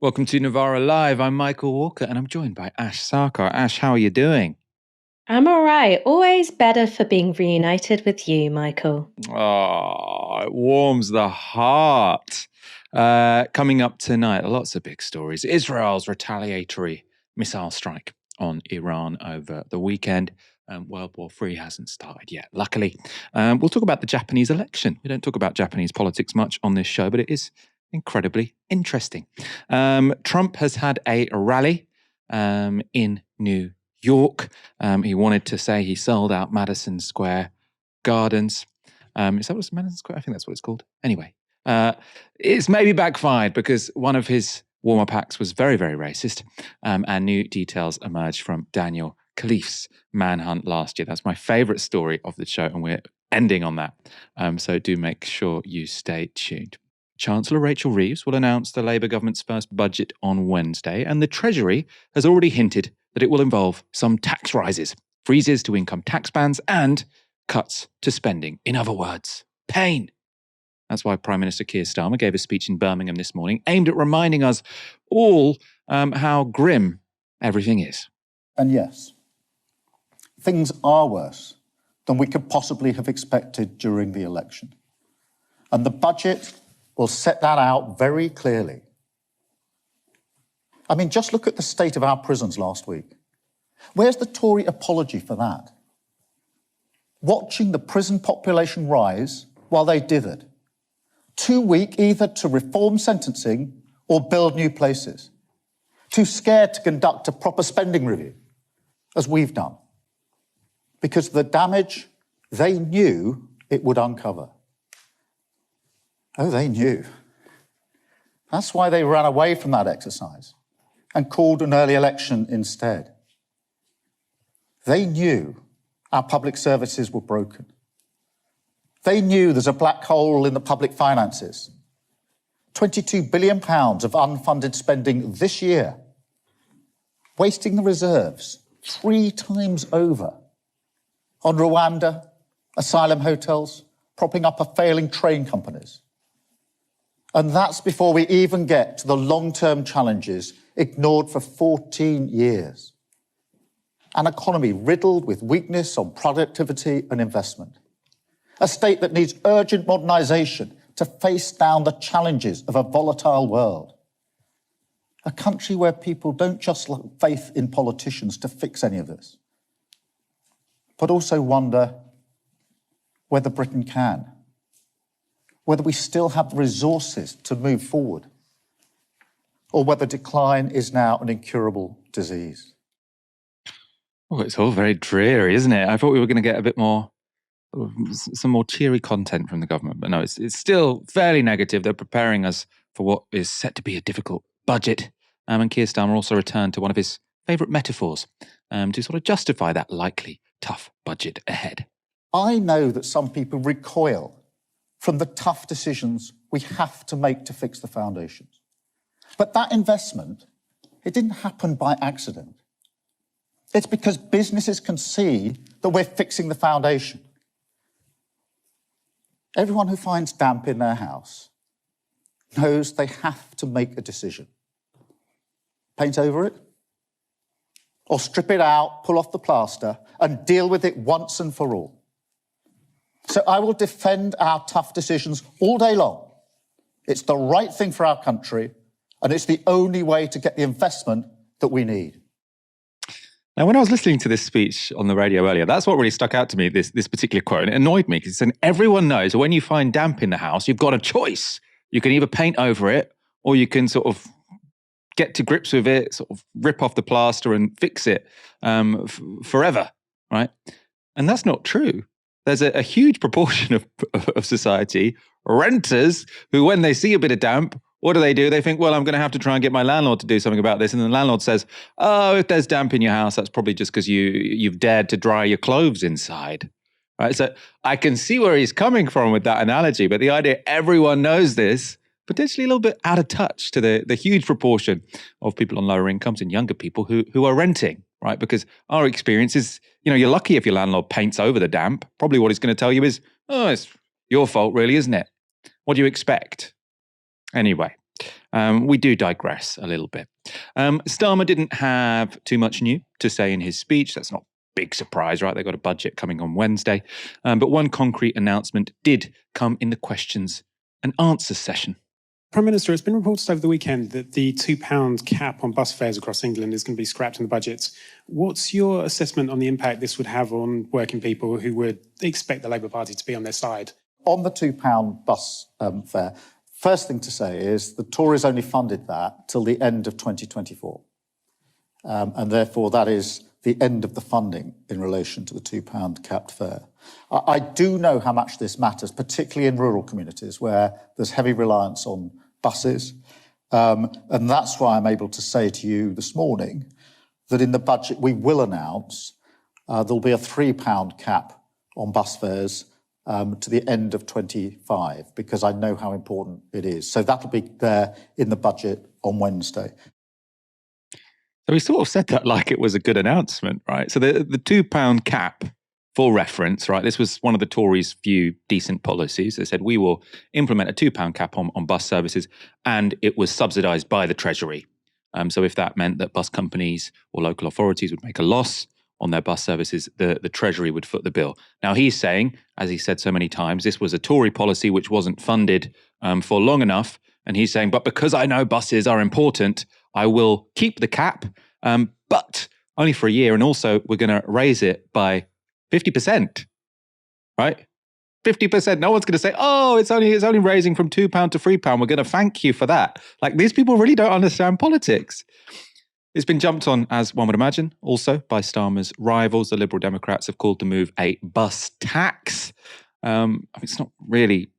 Welcome to Novara Live. I'm Michael Walker and I'm joined by Ash Sarkar. Ash, how are you doing? I'm all right. Always better for being reunited with you, Michael. Oh, it warms the heart. Coming up tonight, lots of big stories. Israel's retaliatory missile strike on Iran over the weekend. World War III hasn't started yet, luckily. We'll talk about the Japanese election. We don't talk about Japanese politics much on this show, but it is incredibly interesting. Trump has had a rally in New York. He wanted to say he sold out Madison Square Gardens. Is that what's Madison Square? I think that's what it's called. Anyway, it's maybe backfired because one of his warm-up acts was very, very racist, and new details emerged from Daniel Khalife's Manhunt last year. That's my favorite story of the show, and we're ending on that. So do make sure you stay tuned. Chancellor Rachel Reeves will announce the Labour government's first budget on Wednesday, and the Treasury has already hinted that it will involve some tax rises, freezes to income tax bans, and cuts to spending. In other words, pain. That's why Prime Minister Keir Starmer gave a speech in Birmingham this morning aimed at reminding us all how grim everything is. And yes, things are worse than we could possibly have expected during the election. And the budget will set that out very clearly. I mean, just look at the state of our prisons last week. Where's the Tory apology for that? Watching the prison population rise while they dithered. Too weak either to reform sentencing or build new places. Too scared to conduct a proper spending review, as we've done. Because the damage they knew it would uncover. Oh, they knew. That's why they ran away from that exercise and called an early election instead. They knew our public services were broken. They knew there's a black hole in the public finances. £22 billion of unfunded spending this year, wasting the reserves 3 times over on Rwanda, asylum hotels, propping up a failing train companies. And that's before we even get to the long-term challenges ignored for 14 years. An economy riddled with weakness on productivity and investment. A state that needs urgent modernisation to face down the challenges of a volatile world. A country where people don't just lack faith in politicians to fix any of this, but also wonder whether Britain can, whether we still have the resources to move forward, or whether decline is now an incurable disease. Oh, it's all very dreary, isn't it? I thought we were going to get a bit more, some more cheery content from the government, but no, it's still fairly negative. They're preparing us for what is set to be a difficult budget. And Keir Starmer also returned to one of his favourite metaphors to sort of justify that likely tough budget ahead. I know that some people recoil from the tough decisions we have to make to fix the foundations. But that investment, it didn't happen by accident. It's because businesses can see that we're fixing the foundation. Everyone who finds damp in their house knows they have to make a decision. Paint over it, or strip it out, pull off the plaster, and deal with it once and for all. So I will defend our tough decisions all day long. It's the right thing for our country, and it's the only way to get the investment that we need. Now, when I was listening to this speech on the radio earlier, that's what really stuck out to me, this particular quote, and it annoyed me because everyone knows that when you find damp in the house, you've got a choice. You can either paint over it, or you can sort of get to grips with it, sort of rip off the plaster and fix it forever, right? And that's not true. There's a huge proportion of society, renters, who when they see a bit of damp, what do? They think, well, I'm going to have to try and get my landlord to do something about this. And the landlord says, oh, if there's damp in your house, that's probably just because you've dared to dry your clothes inside. Right? So I can see where he's coming from with that analogy, but the idea everyone knows this, potentially a little bit out of touch to the huge proportion of people on lower incomes and younger people who are renting, right? Because our experience is, you're lucky if your landlord paints over the damp. Probably what he's going to tell you is, oh, it's your fault really, isn't it? What do you expect? Anyway, We do digress a little bit. Starmer didn't have too much new to say in his speech. That's not a big surprise, right? They've got a budget coming on Wednesday. But one concrete announcement did come in the questions and answers session. Prime Minister, it's been reported over the weekend that the £2 cap on bus fares across England is going to be scrapped in the budget. What's your assessment on the impact this would have on working people who would expect the Labour Party to be on their side? On the £2 bus fare, first thing to say is the Tories only funded that till the end of 2024. And therefore, that is the end of the funding in relation to the £2 capped fare. I do know how much this matters, particularly in rural communities where there's heavy reliance on buses. And that's why I'm able to say to you this morning that in the budget we will announce there'll be a £3 cap on bus fares to the end of 25, because I know how important it is. So that'll be there in the budget on Wednesday. So he sort of said that like it was a good announcement, right? So the £2 cap, for reference, right? This was one of the Tories' few decent policies. They said we will implement a £2 cap on bus services, and it was subsidised by the Treasury. So if that meant that bus companies or local authorities would make a loss on their bus services, the Treasury would foot the bill. Now he's saying, as he said so many times, this was a Tory policy which wasn't funded for long enough. And he's saying, but because I know buses are important, I will keep the cap, but only for a year. And also we're going to raise it by 50%, right? 50%. No one's going to say, oh, it's only raising from £2 to £3. We're going to thank you for that. Like, these people really don't understand politics. It's been jumped on, as one would imagine, also by Starmer's rivals. The Liberal Democrats have called the move a bus tax. It's not really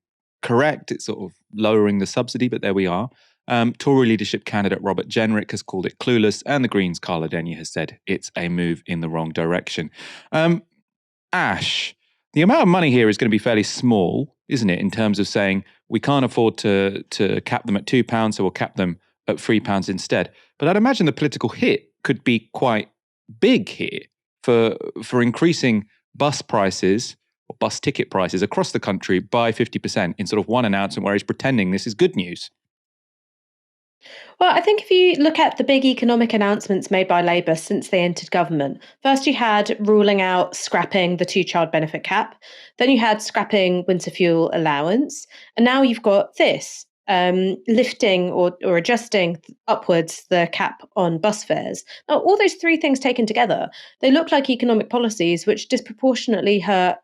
correct. It's sort of lowering the subsidy, but there we are. Tory leadership candidate Robert Jenrick has called it clueless, and the Greens' Carla Denyer has said it's a move in the wrong direction. Ash, the amount of money here is going to be fairly small, isn't it, in terms of saying we can't afford to cap them at £2, so we'll cap them at £3 instead. But I'd imagine the political hit could be quite big here for increasing bus prices or bus ticket prices across the country by 50% in sort of one announcement where he's pretending this is good news. Well, I think if you look at the big economic announcements made by Labour since they entered government, first you had ruling out scrapping the two-child benefit cap, then you had scrapping winter fuel allowance, and now you've got this, lifting or adjusting upwards the cap on bus fares. Now, all those three things taken together, they look like economic policies which disproportionately hurt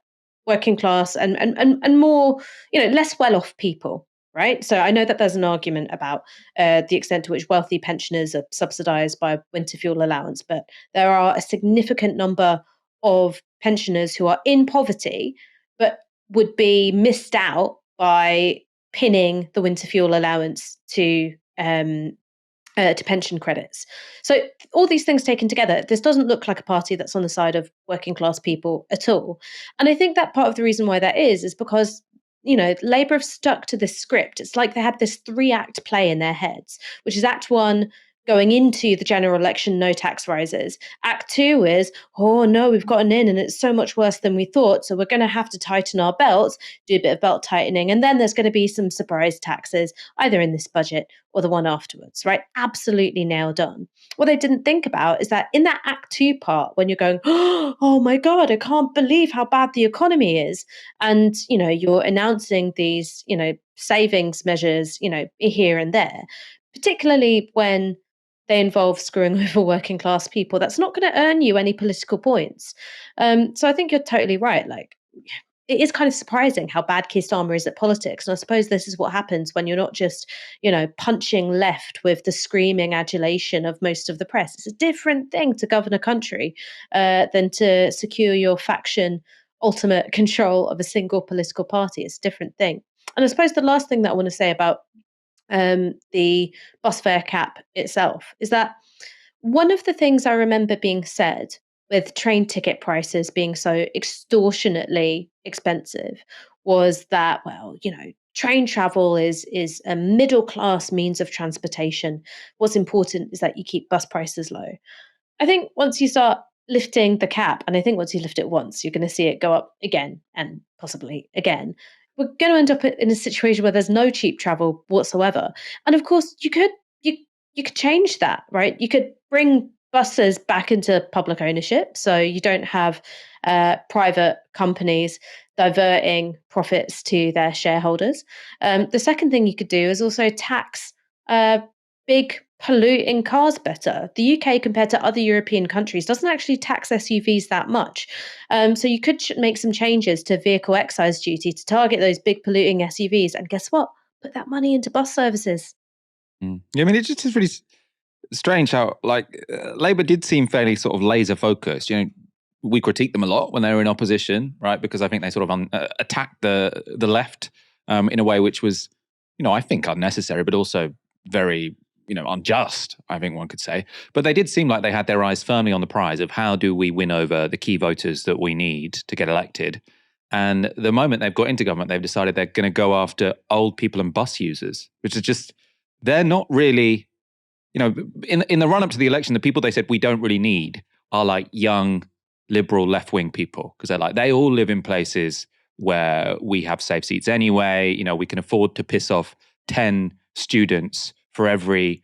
working class and more, less well-off people. Right. So I know that there's an argument about the extent to which wealthy pensioners are subsidised by winter fuel allowance, but there are a significant number of pensioners who are in poverty but would be missed out by pinning the winter fuel allowance to pension credits. So all these things taken together, this doesn't look like a party that's on the side of working class people at all. And I think that part of the reason why that is because Labour have stuck to this script. It's like they had this 3-act play in their heads, which is Act 1, going into the general election, no tax rises. Act 2 is, oh no, we've gotten in and it's so much worse than we thought, so we're going to have to tighten our belts, do a bit of belt tightening, and then there's going to be some surprise taxes, either in this budget or the one afterwards, right? Absolutely nailed on. What they didn't think about is that in that Act 2 part, when you're going, oh my God, I can't believe how bad the economy is, and you're announcing these savings measures here and there, particularly when they involve screwing over working class people, that's not going to earn you any political points. So I think you're totally right. Like, it is kind of surprising how bad Keir Starmer is at politics. And I suppose this is what happens when you're not just, punching left with the screaming adulation of most of the press. It's a different thing to govern a country than to secure your faction ultimate control of a single political party. It's a different thing. And I suppose the last thing that I want to say about the bus fare cap itself is that one of the things I remember being said with train ticket prices being so extortionately expensive was that, well, train travel is a middle class means of transportation. What's important is that you keep bus prices low. I think once you start lifting the cap, and I think once you lift it once, you're going to see it go up again and possibly again. we're going to end up in a situation where there's no cheap travel whatsoever. And of course, you could change that, right? You could bring buses back into public ownership, so you don't have private companies diverting profits to their shareholders. The second thing you could do is also tax big polluting cars better. The UK, compared to other European countries, doesn't actually tax SUVs that much. So you could make some changes to vehicle excise duty to target those big polluting SUVs. And guess what? Put that money into bus services. Yeah, I mean, it just is really strange how, Labour did seem fairly sort of laser focused. We critique them a lot when they were in opposition, right? Because I think they sort of attacked the left in a way which was, I think unnecessary, but also very, unjust, I think one could say. But they did seem like they had their eyes firmly on the prize of how do we win over the key voters that we need to get elected. And the moment they've got into government, they've decided they're going to go after old people and bus users, which is just, they're not really, in the run up to the election, the people they said we don't really need are like young, liberal, left-wing people, because they're like, they all live in places where we have safe seats anyway. We can afford to piss off 10 students for every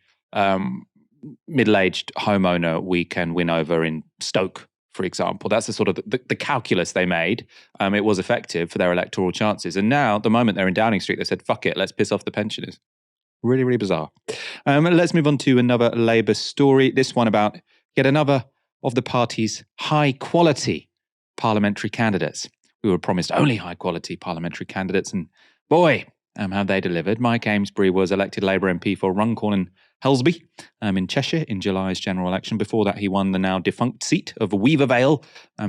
middle-aged homeowner we can win over in Stoke, for example. That's the sort of the calculus they made. It was effective for their electoral chances. And now, the moment they're in Downing Street, they said, fuck it, let's piss off the pensioners. Really, really bizarre. Let's move on to another Labour story. This one about yet another of the party's high-quality parliamentary candidates. We were promised only high-quality parliamentary candidates, and boy, have they delivered. Mike Amesbury was elected Labour MP for Runcorn and Helsby in Cheshire in July's general election. Before that, he won the now defunct seat of Weavervale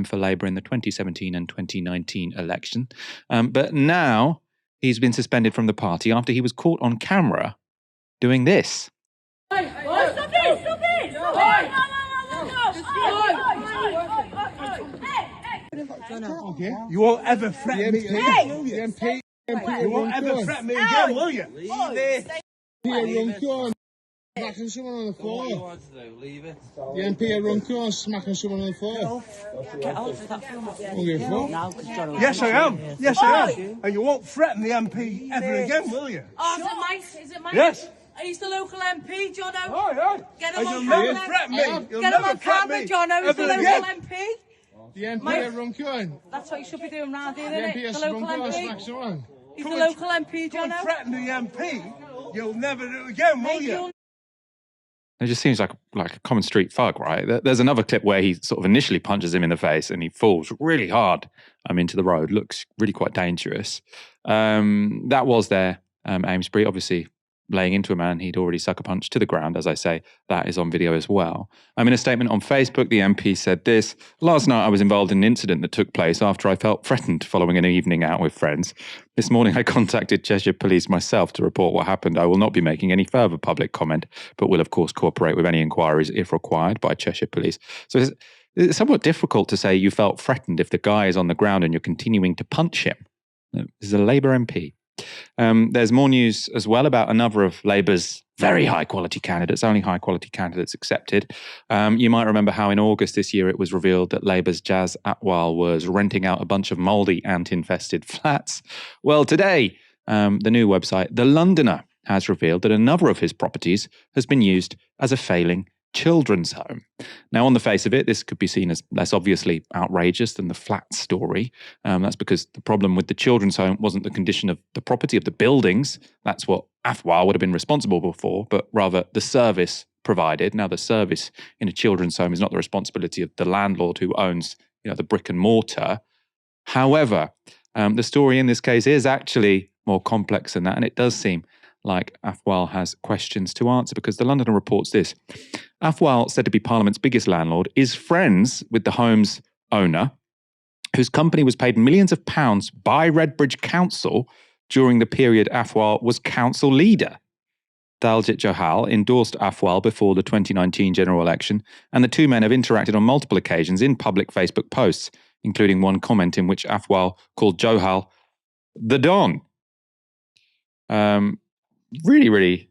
for Labour in the 2017 and 2019 election. But now he's been suspended from the party after he was caught on camera doing this. Stop it! Stop it! Okay. You won't ever threaten me again, will you? You won't ever threaten me again, will you? Leave it. Smacking someone on the floor. Leave it. The MP at Runcorn smacking someone on the floor. Get out of that film. Yes, I am. Yes, I am. And you won't threaten the MP ever again, will you? Oh, is it Mike? Is it Mike? Yes. He's the local MP, Jono. Oh, yeah. Get him And on you'll camera. never threaten me. Get him on camera, Jono. He's the local MP. The MP at Runcorn. That's what you should be doing round here, The isn't MP it? at The local Runcorn MP. smacks someone. He's the local MP, Don't Jono. threaten the MP. You'll never do it again, will you? It just seems like a common street thug, right? There's another clip where he sort of initially punches him in the face and he falls really hard into the road. Looks really quite dangerous. That was there, Amesbury, obviously laying into a man he'd already sucker punched to the ground. As I say, that is on video as well. In a statement on Facebook, the MP said this: "Last night I was involved in an incident that took place after I felt threatened following an evening out with friends. This morning I contacted Cheshire Police myself to report what happened. I will not be making any further public comment, but will of course cooperate with any inquiries if required by Cheshire Police." So it's somewhat difficult to say you felt threatened if the guy is on the ground and you're continuing to punch him. This is a Labour MP. There's more news as well about another of Labour's very high-quality candidates, only high-quality candidates accepted. You might remember how in August this year it was revealed that Labour's Jazz Atwal was renting out a bunch of mouldy, ant-infested flats. Well, today, the new website, The Londoner, has revealed that another of his properties has been used as a failing children's home. Now, on the face of it, this could be seen as less obviously outrageous than the flat story. That's because the problem with the children's home wasn't the condition of the property, of the buildings. That's what Afwal would have been responsible for, but rather the service provided. Now, the service in a children's home is not the responsibility of the landlord who owns, the brick and mortar. However, the story in this case is actually more complex than that, and it does seem like Afwal has questions to answer, because The Londoner reports this. Afwal, said to be Parliament's biggest landlord, is friends with the home's owner, whose company was paid millions of pounds by Redbridge Council during the period Afwal was council leader. Daljit Johal endorsed Afwal before the 2019 general election, and the two men have interacted on multiple occasions in public Facebook posts, including one comment in which Afwal called Johal the Don. Really, really,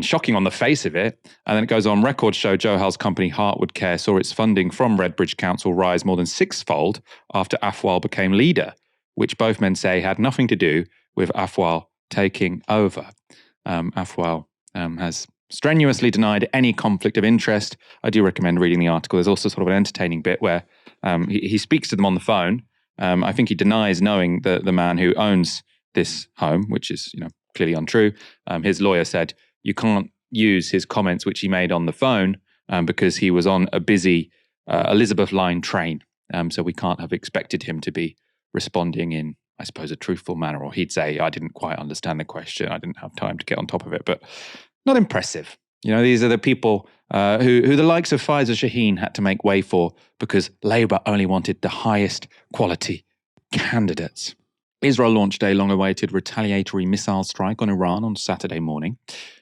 shocking on the face of it. And then it goes on, records show Johal's company Heartwood Care saw its funding from Redbridge Council rise more than sixfold after Afwal became leader, which both men say had nothing to do with Afwal taking over. Afwal has strenuously denied any conflict of interest. I do recommend reading the article. There's also sort of an entertaining bit where he speaks to them on the phone. I think he denies knowing the man who owns this home, which is clearly untrue. His lawyer said you can't use his comments which he made on the phone because he was on a busy Elizabeth line train. So we can't have expected him to be responding in, I suppose, a truthful manner. Or he'd say, I didn't quite understand the question. I didn't have time to get on top of it. But not impressive. These are the people who the likes of Faiza Shaheen had to make way for because Labour only wanted the highest quality candidates. Israel launched a long-awaited retaliatory missile strike on Iran on Saturday morning.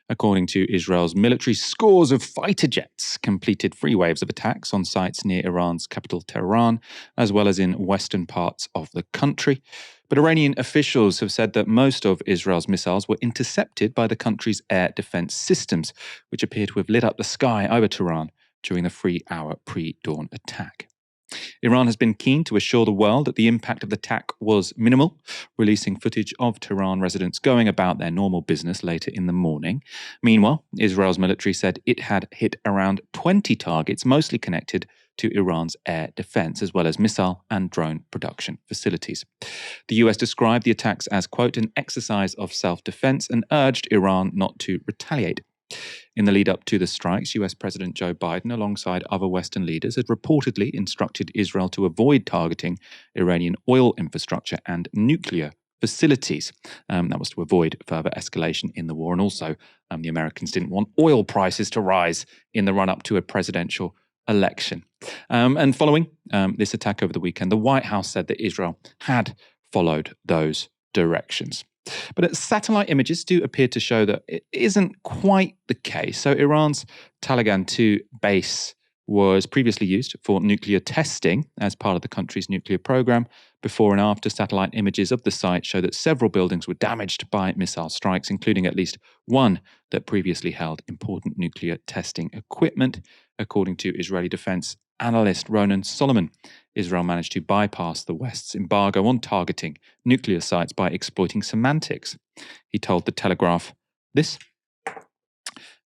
According to Israel's military, scores of fighter jets completed 3 waves of attacks on sites near Iran's capital Tehran, as well as in western parts of the country. But Iranian officials have said that most of Israel's missiles were intercepted by the country's air defense systems, which appear to have lit up the sky over Tehran during the 3-hour pre-dawn attack. Iran has been keen to assure the world that the impact of the attack was minimal, releasing footage of Tehran residents going about their normal business later in the morning. Meanwhile, Israel's military said it had hit around 20 targets, mostly connected to Iran's air defense, as well as missile and drone production facilities. The US described the attacks as, quote, an exercise of self-defense and urged Iran not to retaliate. In the lead up to the strikes, US President Joe Biden, alongside other Western leaders, had reportedly instructed Israel to avoid targeting Iranian oil infrastructure and nuclear facilities. That was to avoid further escalation in the war. And also, the Americans didn't want oil prices to rise in the run up to a presidential election. And following this attack over the weekend, the White House said that Israel had followed those directions. But satellite images do appear to show that it isn't quite the case. So Iran's Talagan 2 base was previously used for nuclear testing as part of the country's nuclear program. Before and after satellite images of the site show that several buildings were damaged by missile strikes, including at least one that previously held important nuclear testing equipment. According to Israeli defense analyst Ronan Solomon, Israel managed to bypass the West's embargo on targeting nuclear sites by exploiting semantics. He told The Telegraph this: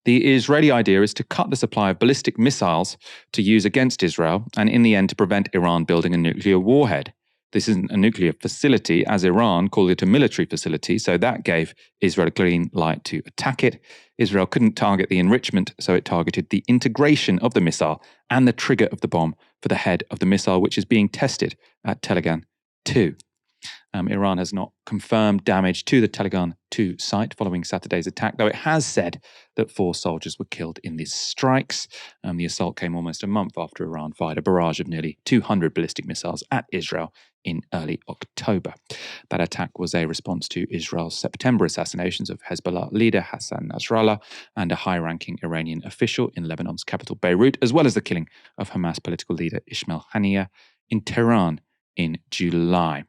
the Israeli idea is to cut the supply of ballistic missiles to use against Israel and in the end to prevent Iran building a nuclear warhead. This isn't a nuclear facility, as Iran called it a military facility, so that gave Israel a green light to attack it. Israel couldn't target the enrichment, so it targeted the integration of the missile and the trigger of the bomb for the head of the missile, which is being tested at Talagan 2. Iran has not confirmed damage to the Talagan 2 site following Saturday's attack, though it has said that 4 soldiers were killed in these strikes. The assault came almost a month after Iran fired a barrage of nearly 200 ballistic missiles at Israel in early October. That attack was a response to Israel's September assassinations of Hezbollah leader Hassan Nasrallah and a high-ranking Iranian official in Lebanon's capital Beirut, as well as the killing of Hamas political leader Ismail Haniyeh in Tehran in July.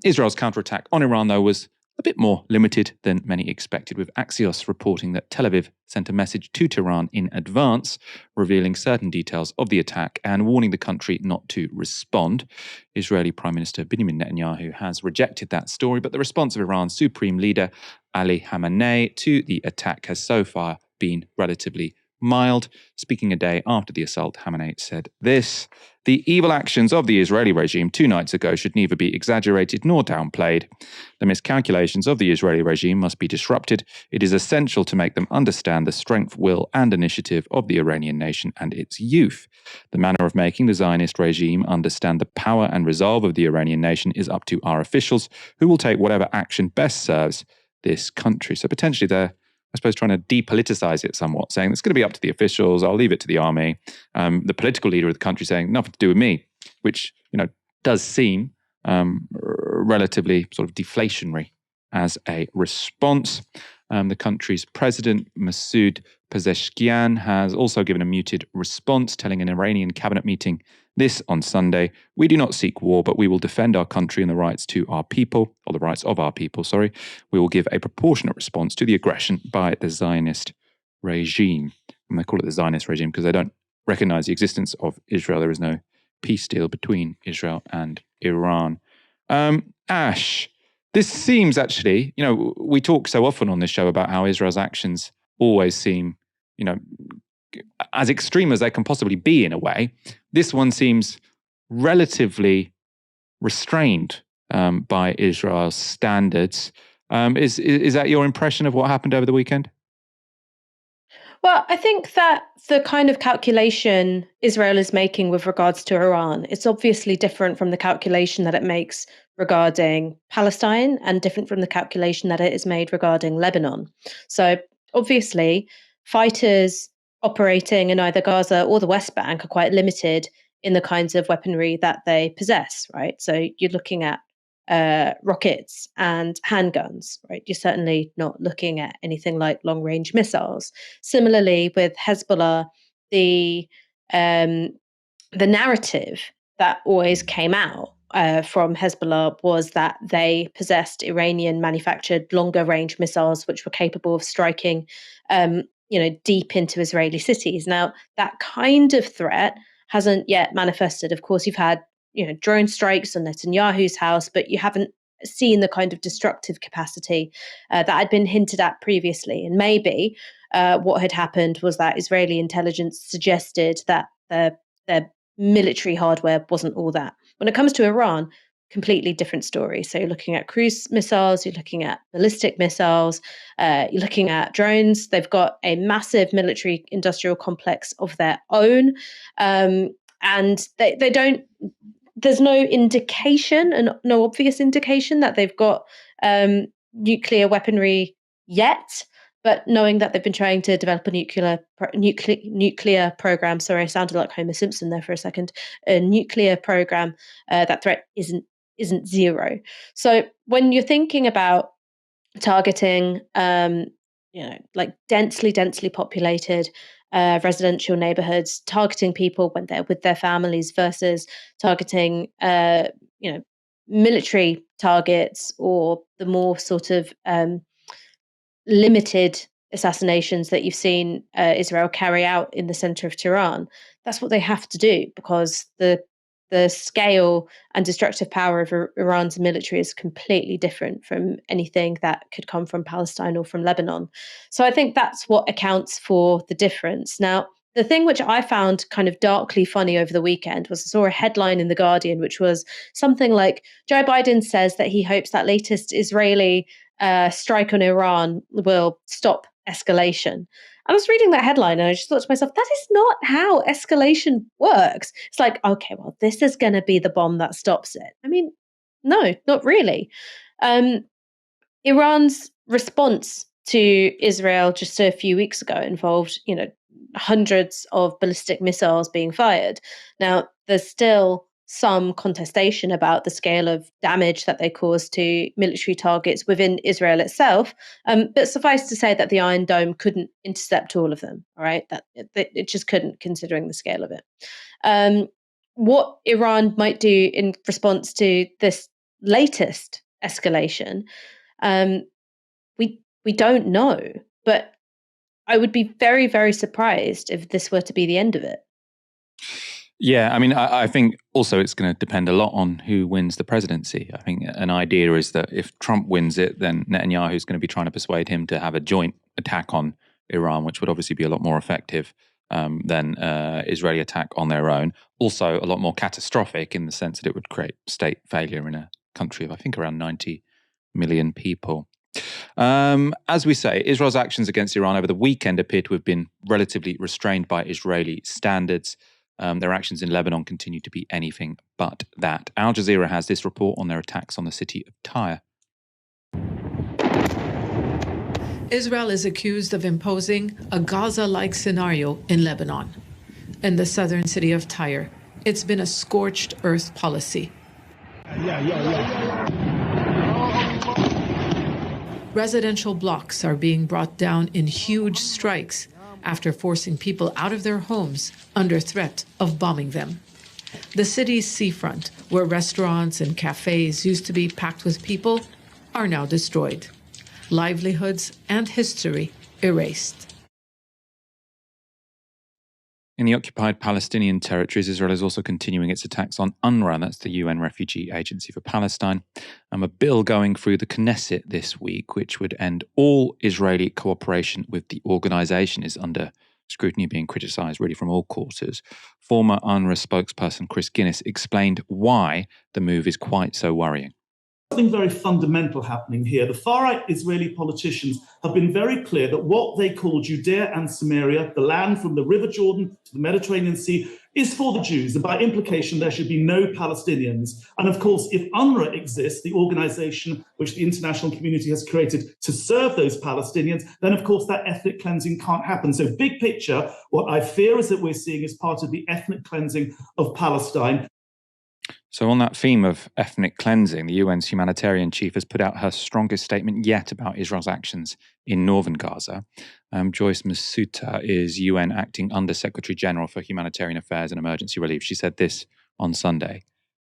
Israel's counterattack on Iran, though, was a bit more limited than many expected, with Axios reporting that Tel Aviv sent a message to Tehran in advance, revealing certain details of the attack and warning the country not to respond. Israeli Prime Minister Benjamin Netanyahu has rejected that story, but the response of Iran's supreme leader Ali Khamenei to the attack has so far been relatively mild. Speaking a day after the assault, Khamenei said this: the evil actions of the Israeli regime 2 nights ago should neither be exaggerated nor downplayed. The miscalculations of the Israeli regime must be disrupted. It is essential to make them understand the strength, will, and initiative of the Iranian nation and its youth. The manner of making the Zionist regime understand the power and resolve of the Iranian nation is up to our officials, who will take whatever action best serves this country. So potentially they're, I suppose, trying to depoliticize it somewhat, saying it's going to be up to the officials, I'll leave it to the army. The political leader of the country saying nothing to do with me, which, does seem relatively sort of deflationary as a response. The country's president, Masoud Pezeshkian, has also given a muted response, telling an Iranian cabinet meeting this on Sunday: we do not seek war, but we will defend our country and the rights to our people, or the rights of our people, sorry. We will give a proportionate response to the aggression by the Zionist regime. And they call it the Zionist regime because they don't recognize the existence of Israel. There is no peace deal between Israel and Iran. Ash, this seems actually, we talk so often on this show about how Israel's actions always seem, as extreme as they can possibly be in a way. This one seems relatively restrained by Israel's standards. Is that your impression of what happened over the weekend? Well, I think that the kind of calculation Israel is making with regards to Iran, it's obviously different from the calculation that it makes regarding Palestine and different from the calculation that it is made regarding Lebanon. So obviously, fighters operating in either Gaza or the West Bank are quite limited in the kinds of weaponry that they possess, right? So you're looking at rockets and handguns, right? You're certainly not looking at anything like long-range missiles. Similarly, with Hezbollah, the narrative that always came out from Hezbollah was that they possessed Iranian-manufactured longer-range missiles, which were capable of striking, deep into Israeli cities. Now, that kind of threat hasn't yet manifested. Of course, you've had drone strikes on Netanyahu's house, but you haven't seen the kind of destructive capacity that had been hinted at previously. And maybe what had happened was that Israeli intelligence suggested that their military hardware wasn't all that. When it comes to Iran, completely different story. So you're looking at cruise missiles, you're looking at ballistic missiles, you're looking at drones. They've got a massive military industrial complex of their own. And they don't, there's no indication and no obvious indication that they've got nuclear weaponry yet. But knowing that they've been trying to develop a nuclear program, sorry, I sounded like Homer Simpson there for a second, a nuclear program, that threat isn't zero. So when you're thinking about targeting, like densely populated residential neighborhoods, targeting people when they're with their families versus targeting, military targets or the more sort of limited assassinations that you've seen Israel carry out in the center of Tehran. That's what they have to do because the scale and destructive power of Iran's military is completely different from anything that could come from Palestine or from Lebanon. So I think that's what accounts for the difference. Now, the thing which I found kind of darkly funny over the weekend was I saw a headline in The Guardian, which was something like, Joe Biden says that he hopes that latest Israeli strike on Iran will stop escalation. I was reading that headline and I just thought to myself, that is not how escalation works. It's like, okay, well, this is going to be the bomb that stops it. I mean, no, not really. Iran's response to Israel just a few weeks ago involved, hundreds of ballistic missiles being fired. Now, there's still some contestation about the scale of damage that they caused to military targets within Israel itself. But suffice to say that the Iron Dome couldn't intercept all of them, all right? That it just couldn't, considering the scale of it. What Iran might do in response to this latest escalation, we don't know. But I would be very, very surprised if this were to be the end of it. Yeah, I mean, I think also it's going to depend a lot on who wins the presidency. I think an idea is that if Trump wins it, then Netanyahu is going to be trying to persuade him to have a joint attack on Iran, which would obviously be a lot more effective than Israeli attack on their own. Also, a lot more catastrophic in the sense that it would create state failure in a country of, I think, around 90 million people. As we say, Israel's actions against Iran over the weekend appear to have been relatively restrained by Israeli standards. Their actions in Lebanon continue to be anything but that. Al Jazeera has this report on their attacks on the city of Tyre. Israel is accused of imposing a Gaza-like scenario in Lebanon. In the southern city of Tyre, it's been a scorched earth policy. Residential blocks are being brought down in huge strikes after forcing people out of their homes under threat of bombing them. The city's seafront, where restaurants and cafes used to be packed with people, are now destroyed. Livelihoods and history erased. In the occupied Palestinian territories, Israel is also continuing its attacks on UNRWA, that's the UN Refugee Agency for Palestine. A bill going through the Knesset this week, which would end all Israeli cooperation with the organisation, is under scrutiny, being criticised really from all quarters. Former UNRWA spokesperson Chris Guinness explained why the move is quite so worrying. Something very fundamental happening here. The far-right Israeli politicians have been very clear that what they call Judea and Samaria, the land from the River Jordan to the Mediterranean Sea, is for the Jews, and by implication there should be no Palestinians. And of course, if UNRWA exists, the organization which the international community has created to serve those Palestinians, then of course that ethnic cleansing can't happen. So big picture, what I fear is that we're seeing is part of the ethnic cleansing of Palestine. So on that theme of ethnic cleansing, the UN's humanitarian chief has put out her strongest statement yet about Israel's actions in northern Gaza. Joyce Masuta is UN Acting Under-Secretary General for Humanitarian Affairs and Emergency Relief. She said this on Sunday.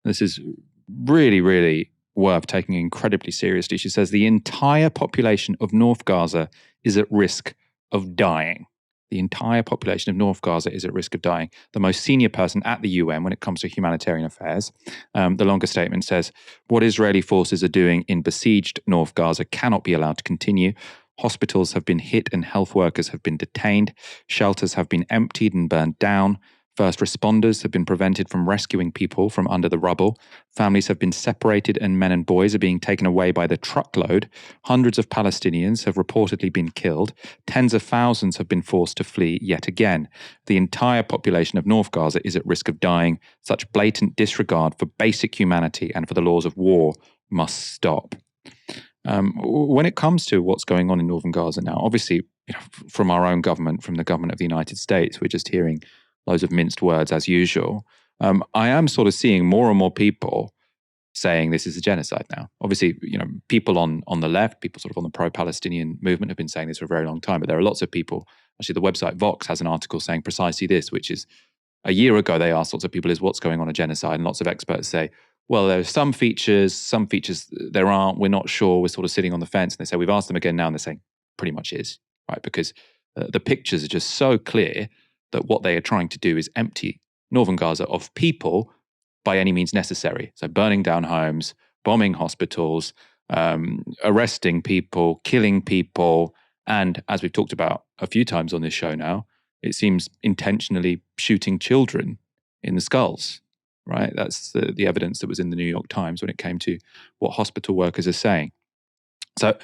This is really, really worth taking incredibly seriously. She says the entire population of North Gaza is at risk of dying. The entire population of North Gaza is at risk of dying. The most senior person at the UN when it comes to humanitarian affairs, the longer statement says, what Israeli forces are doing in besieged North Gaza cannot be allowed to continue. Hospitals have been hit and health workers have been detained. Shelters have been emptied and burned down. First responders have been prevented from rescuing people from under the rubble. Families have been separated and men and boys are being taken away by the truckload. Hundreds of Palestinians have reportedly been killed. Tens of thousands have been forced to flee yet again. The entire population of North Gaza is at risk of dying. Such blatant disregard for basic humanity and for the laws of war must stop. When it comes to what's going on in northern Gaza now, obviously, from our own government, from the government of the United States, we're just hearing loads of minced words as usual. I am sort of seeing more and more people saying this is a genocide now. Obviously, people on the left, people sort of on the pro-Palestinian movement have been saying this for a very long time, but there are lots of people, actually the website Vox has an article saying precisely this, which is a year ago they asked lots of people, is what's going on a genocide? And lots of experts say, well, there are some features there aren't, we're not sure, we're sort of sitting on the fence. And they say, we've asked them again now and they're saying pretty much is, right? Because the pictures are just so clear that what they are trying to do is empty northern Gaza of people by any means necessary. So burning down homes, bombing hospitals, arresting people, killing people, and as we've talked about a few times on this show now, it seems intentionally shooting children in the skulls, right? That's the evidence that was in the New York Times when it came to what hospital workers are saying. So,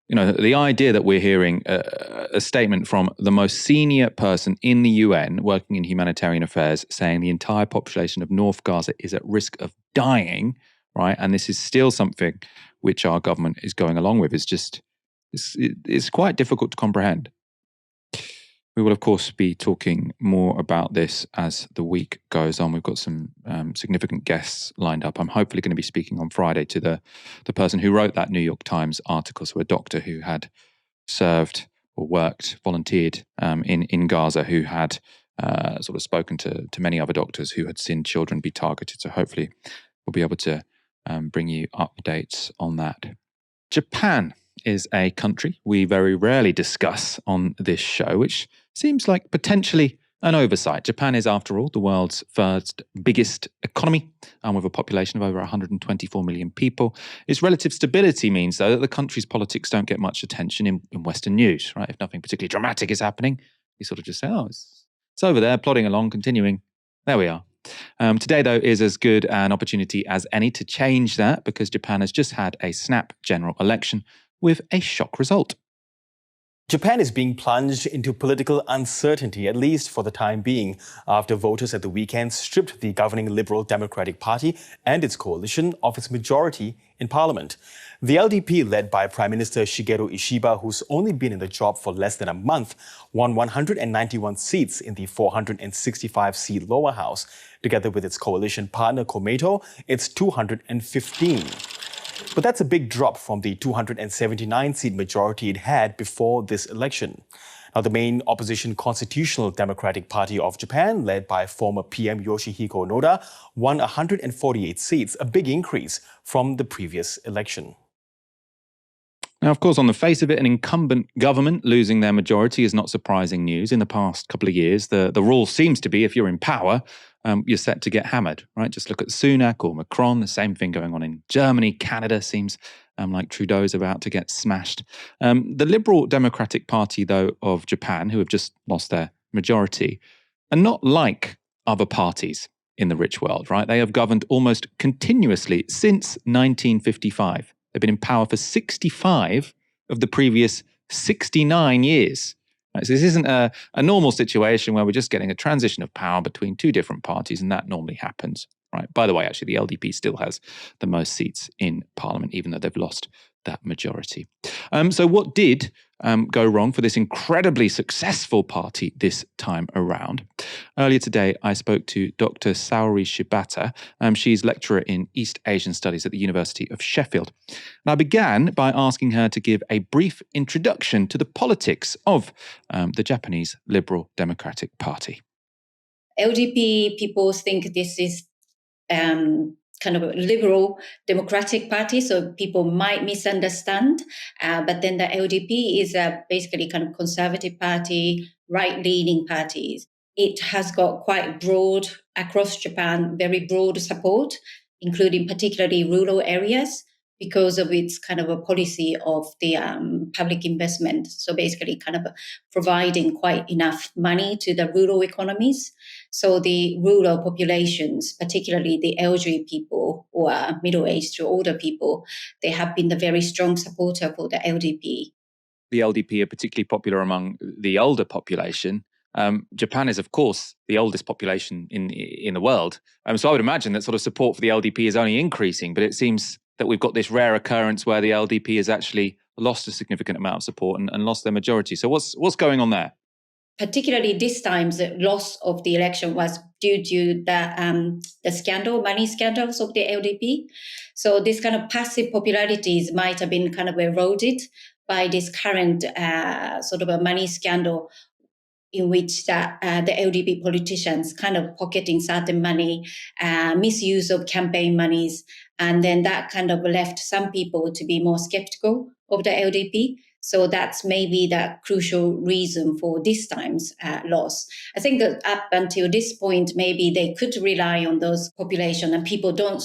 the idea that we're hearing a statement from the most senior person in the UN working in humanitarian affairs saying the entire population of North Gaza is at risk of dying, right? And this is still something which our government is going along with is just, it's quite difficult to comprehend. We will, of course, be talking more about this as the week goes on. We've got some significant guests lined up. I'm hopefully going to be speaking on Friday to the person who wrote that New York Times article, so a doctor who had served or worked, volunteered in Gaza, who had sort of spoken to many other doctors who had seen children be targeted. So hopefully we'll be able to bring you updates on that. Japan is a country we very rarely discuss on this show, which seems like potentially an oversight. Japan is, after all, the world's third biggest economy, with a population of over 124 million people. Its relative stability means, though, that the country's politics don't get much attention in Western news, right? If nothing particularly dramatic is happening, you sort of just say, oh, it's over there, plodding along, continuing. There we are. Today, though, is as good an opportunity as any to change that, because Japan has just had a snap general election with a shock result. Japan is being plunged into political uncertainty, at least for the time being, after voters at the weekend stripped the governing Liberal Democratic Party and its coalition of its majority in parliament. The LDP, led by Prime Minister Shigeru Ishiba, who's only been in the job for less than a month, won 191 seats in the 465-seat lower house. Together with its coalition partner Komeito, it's 215. But that's a big drop from the 279-seat majority it had before this election. Now, the main opposition Constitutional Democratic Party of Japan, led by former PM Yoshihiko Noda, won 148 seats, a big increase from the previous election. Now, of course, on the face of it, an incumbent government losing their majority is not surprising news. In the past couple of years, the rule seems to be if you're in power, you're set to get hammered, right? Just look at Sunak or Macron, the same thing going on in Germany. Canada seems like Trudeau's about to get smashed. The Liberal Democratic Party, though, of Japan, who have just lost their majority, are not like other parties in the rich world, right? They have governed almost continuously since 1955. They've been in power for 65 of the previous 69 years. Right, so this isn't a normal situation where we're just getting a transition of power between two different parties, and that normally happens. Right. By the way, actually, the LDP still has the most seats in Parliament, even though they've lost that majority. So what did go wrong for this incredibly successful party this time around? Earlier today, I spoke to Dr. Saori Shibata. She's lecturer in East Asian Studies at the University of Sheffield. And I began by asking her to give a brief introduction to the politics of the Japanese Liberal Democratic Party. LDP people think this is kind of a liberal democratic party, so people might misunderstand. But then the LDP is basically kind of conservative party, right-leaning parties. It has got quite broad, across Japan, very broad support, including particularly rural areas, because of its kind of a policy of the public investment. So basically kind of providing quite enough money to the rural economies. So the rural populations, particularly the elderly people or middle-aged or older people, they have been the very strong supporter for the LDP. The LDP are particularly popular among the older population. Japan is, of course, the oldest population in the world. So I would imagine that sort of support for the LDP is only increasing, but it seems that we've got this rare occurrence where the LDP has actually lost a significant amount of support and lost their majority. So what's going on there? Particularly this time, the loss of the election was due to the scandal, money scandals of the LDP. So this kind of passive popularities might have been kind of eroded by this current sort of a money scandal, in which the LDP politicians kind of pocketing certain money, misuse of campaign monies, and then that kind of left some people to be more skeptical of the LDP. So that's maybe the crucial reason for this time's loss. I think that up until this point, maybe they could rely on those population, and people don't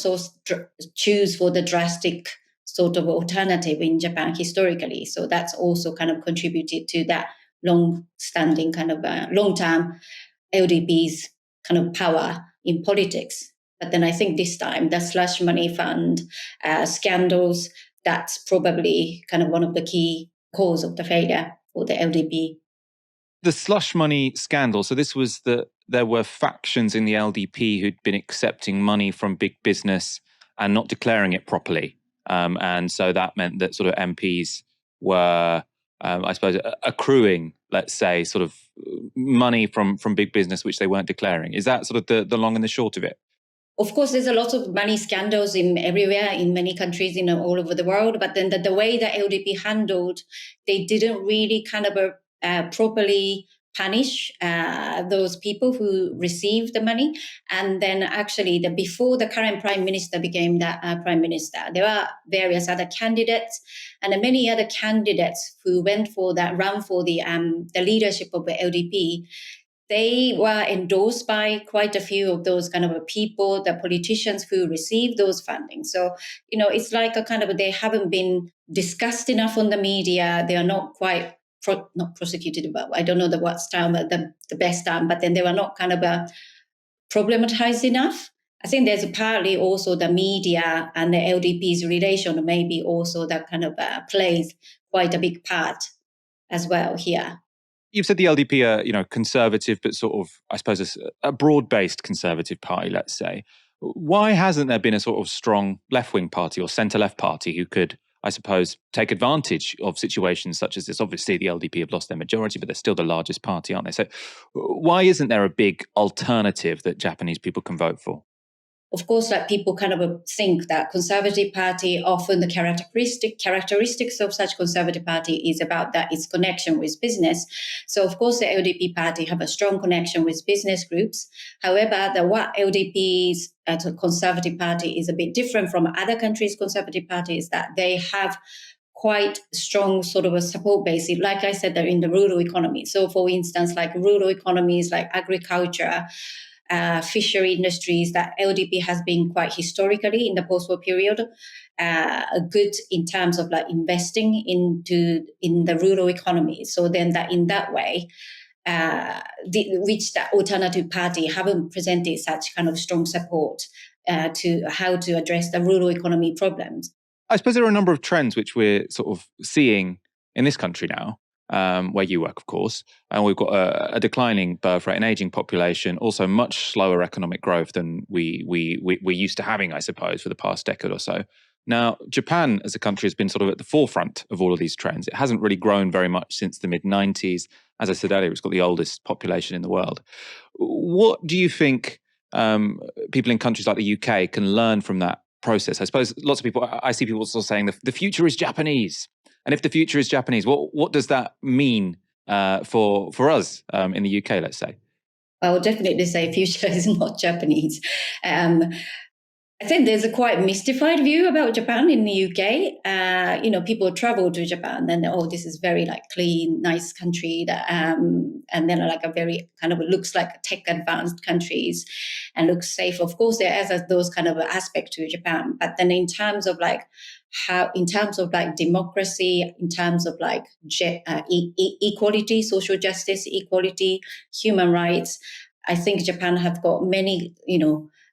choose for the drastic sort of alternative in Japan historically. So that's also kind of contributed to that long-standing kind of long-term LDP's kind of power in politics. But then I think this time the slush money fund scandals, that's probably kind of one of the key cause of the failure for the LDP. The slush money scandal. So this was that there were factions in the LDP who'd been accepting money from big business and not declaring it properly. And so that meant that sort of MPs were, I suppose, accruing, let's say, sort of money from big business, which they weren't declaring. Is that sort of the long and the short of it? Of course, there's a lot of money scandals everywhere, in many countries, all over the world. But then the way the LDP handled, they didn't really kind of properly punish those people who received the money. And then actually, before the current prime minister became the prime minister, there are various other candidates, and many other candidates who ran for the leadership of the LDP. They were endorsed by quite a few of those kind of people, the politicians who received those funding. So, it's like a kind of, they haven't been discussed enough on the media. They are not quite, not prosecuted, but I don't know what's term, the best term, but then they were not kind of problematized enough. I think there's partly also the media and the LDP's relation, maybe also that kind of plays quite a big part as well here. You've said the LDP are, conservative, but sort of, I suppose, a broad-based conservative party, let's say. Why hasn't there been a sort of strong left-wing party or centre-left party who could, I suppose, take advantage of situations such as this? Obviously, the LDP have lost their majority, but they're still the largest party, aren't they? So why isn't there a big alternative that Japanese people can vote for? Of course, people kind of think that Conservative Party, often the characteristics of such Conservative Party is about that its connection with business. So, of course, the LDP Party have a strong connection with business groups. However, what LDP's Conservative Party is a bit different from other countries' Conservative Party is that they have quite strong sort of a support base, like I said, they're in the rural economy. So for instance, like rural economies like agriculture, fishery industries, that LDP has been quite historically in the post-war period good in terms of like investing in the rural economy. So then that in that way, which the alternative party haven't presented such kind of strong support to how to address the rural economy problems. I suppose there are a number of trends which we're sort of seeing in this country now, where you work, of course. And we've got a declining birth rate, an aging population, also much slower economic growth than we're used to having, I suppose, for the past decade or so. Now, Japan as a country has been sort of at the forefront of all of these trends. It hasn't really grown very much since the mid-90s. As I said earlier, it's got the oldest population in the world. What do you think people in countries like the UK can learn from that process? I suppose lots of people, I see people still saying the future is Japanese. And if the future is Japanese, what does that mean for us in the UK, let's say? I would definitely say future is not Japanese. I think there's a quite mystified view about Japan in the UK. People travel to Japan and this is very like clean, nice country that, and then like a very kind of looks like tech advanced countries and looks safe. Of course, there is those kind of aspect to Japan, but then in terms of democracy, in terms of like equality, social justice, equality, human rights, I think Japan have got many,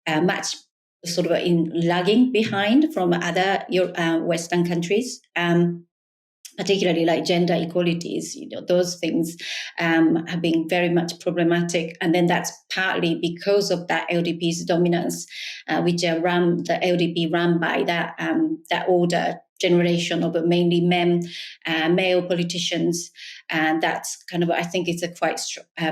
much sort of in lagging behind from other Western countries, particularly like gender equalities. Those things have been very much problematic, and then that's partly because of that LDP's dominance, which the LDP run by that older generation of mainly male politicians, and that's kind of, I think it's a quite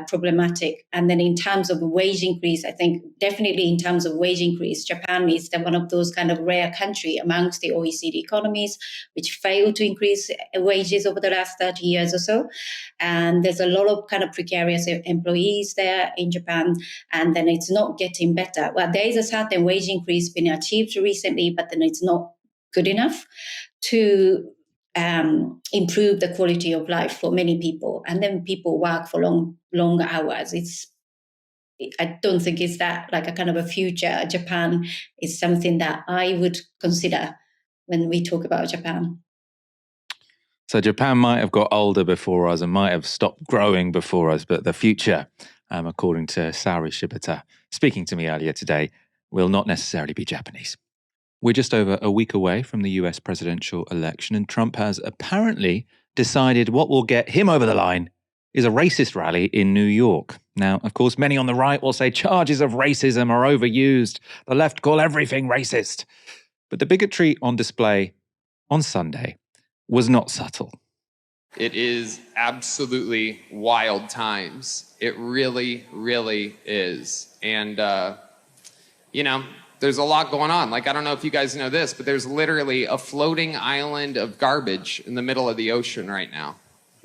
problematic. And then in terms of wage increase, I think definitely in terms of wage increase, Japan is one of those kind of rare country amongst the OECD economies which failed to increase wages over the last 30 years or so. And there's a lot of kind of precarious employees there in Japan, and then it's not getting better. Well, there is a certain wage increase been achieved recently, but then it's not good enough to improve the quality of life for many people. And then people work for long hours. I don't think it's that like a kind of a future. Japan is something that I would consider when we talk about Japan. So Japan might have got older before us and might have stopped growing before us, but the future, according to Saori Shibata, speaking to me earlier today, will not necessarily be Japanese. We're just over a week away from the US presidential election, and Trump has apparently decided what will get him over the line is a racist rally in New York. Now, of course, many on the right will say charges of racism are overused. The left call everything racist. But the bigotry on display on Sunday was not subtle. It is absolutely wild times. It really, really is. And, there's a lot going on. Like, I don't know if you guys know this, but there's literally a floating island of garbage in the middle of the ocean right now.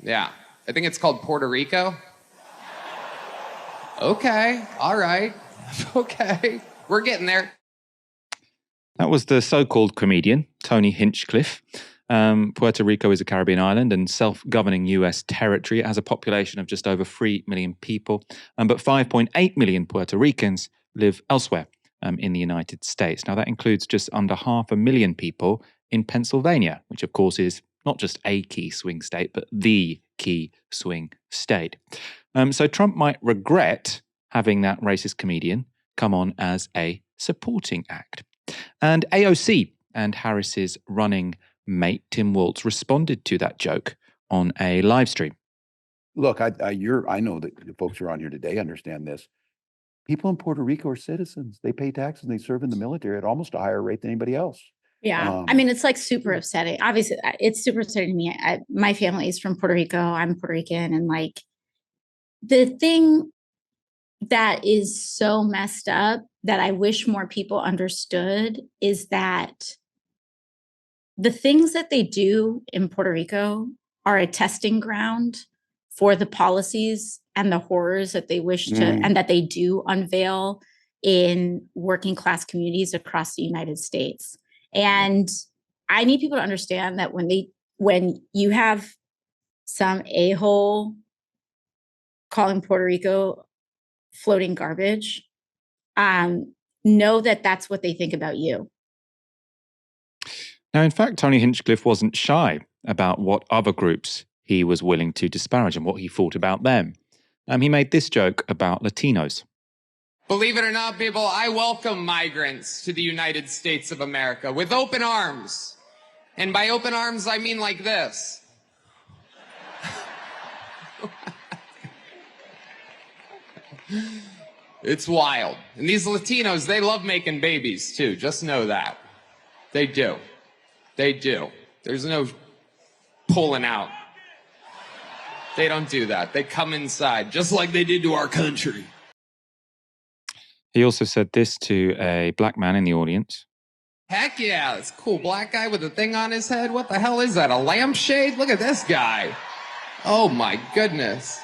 Yeah. I think it's called Puerto Rico. Okay. All right. Okay. We're getting there. That was the so-called comedian, Tony Hinchcliffe. Puerto Rico is a Caribbean island and self-governing US territory. It has a population of just over 3 million people, but 5.8 million Puerto Ricans live elsewhere in the United States. Now, that includes just under 500,000 people in Pennsylvania, which, of course, is not just a key swing state, but the key swing state. So Trump might regret having that racist comedian come on as a supporting act. And AOC and Harris's running mate, Tim Walz, responded to that joke on a live stream. Look, I know that the folks who are on here today understand this. People in Puerto Rico are citizens. They pay taxes and they serve in the military at almost a higher rate than anybody else. Yeah. I mean, it's like super upsetting. Obviously, it's super upsetting to me. My family is from Puerto Rico. I'm Puerto Rican. And like the thing that is so messed up that I wish more people understood is that the things that they do in Puerto Rico are a testing ground for the policies and the horrors that they wish to, and that they do unveil in working class communities across the United States. And I need people to understand that when they when you have some a-hole calling Puerto Rico floating garbage, know that that's what they think about you. Now, in fact, Tony Hinchcliffe wasn't shy about what other groups he was willing to disparage and what he thought about them. He made this joke about Latinos. Believe it or not, people, I welcome migrants to the United States of America with open arms. And by open arms, I mean like this. It's wild. And these Latinos, they love making babies too. Just know that. They do. They do. There's no pulling out. They don't do that. They come inside, just like they did to our country. He also said this to a black man in the audience. Heck yeah, this cool black guy with a thing on his head. What the hell is that, a lampshade? Look at this guy. Oh my goodness.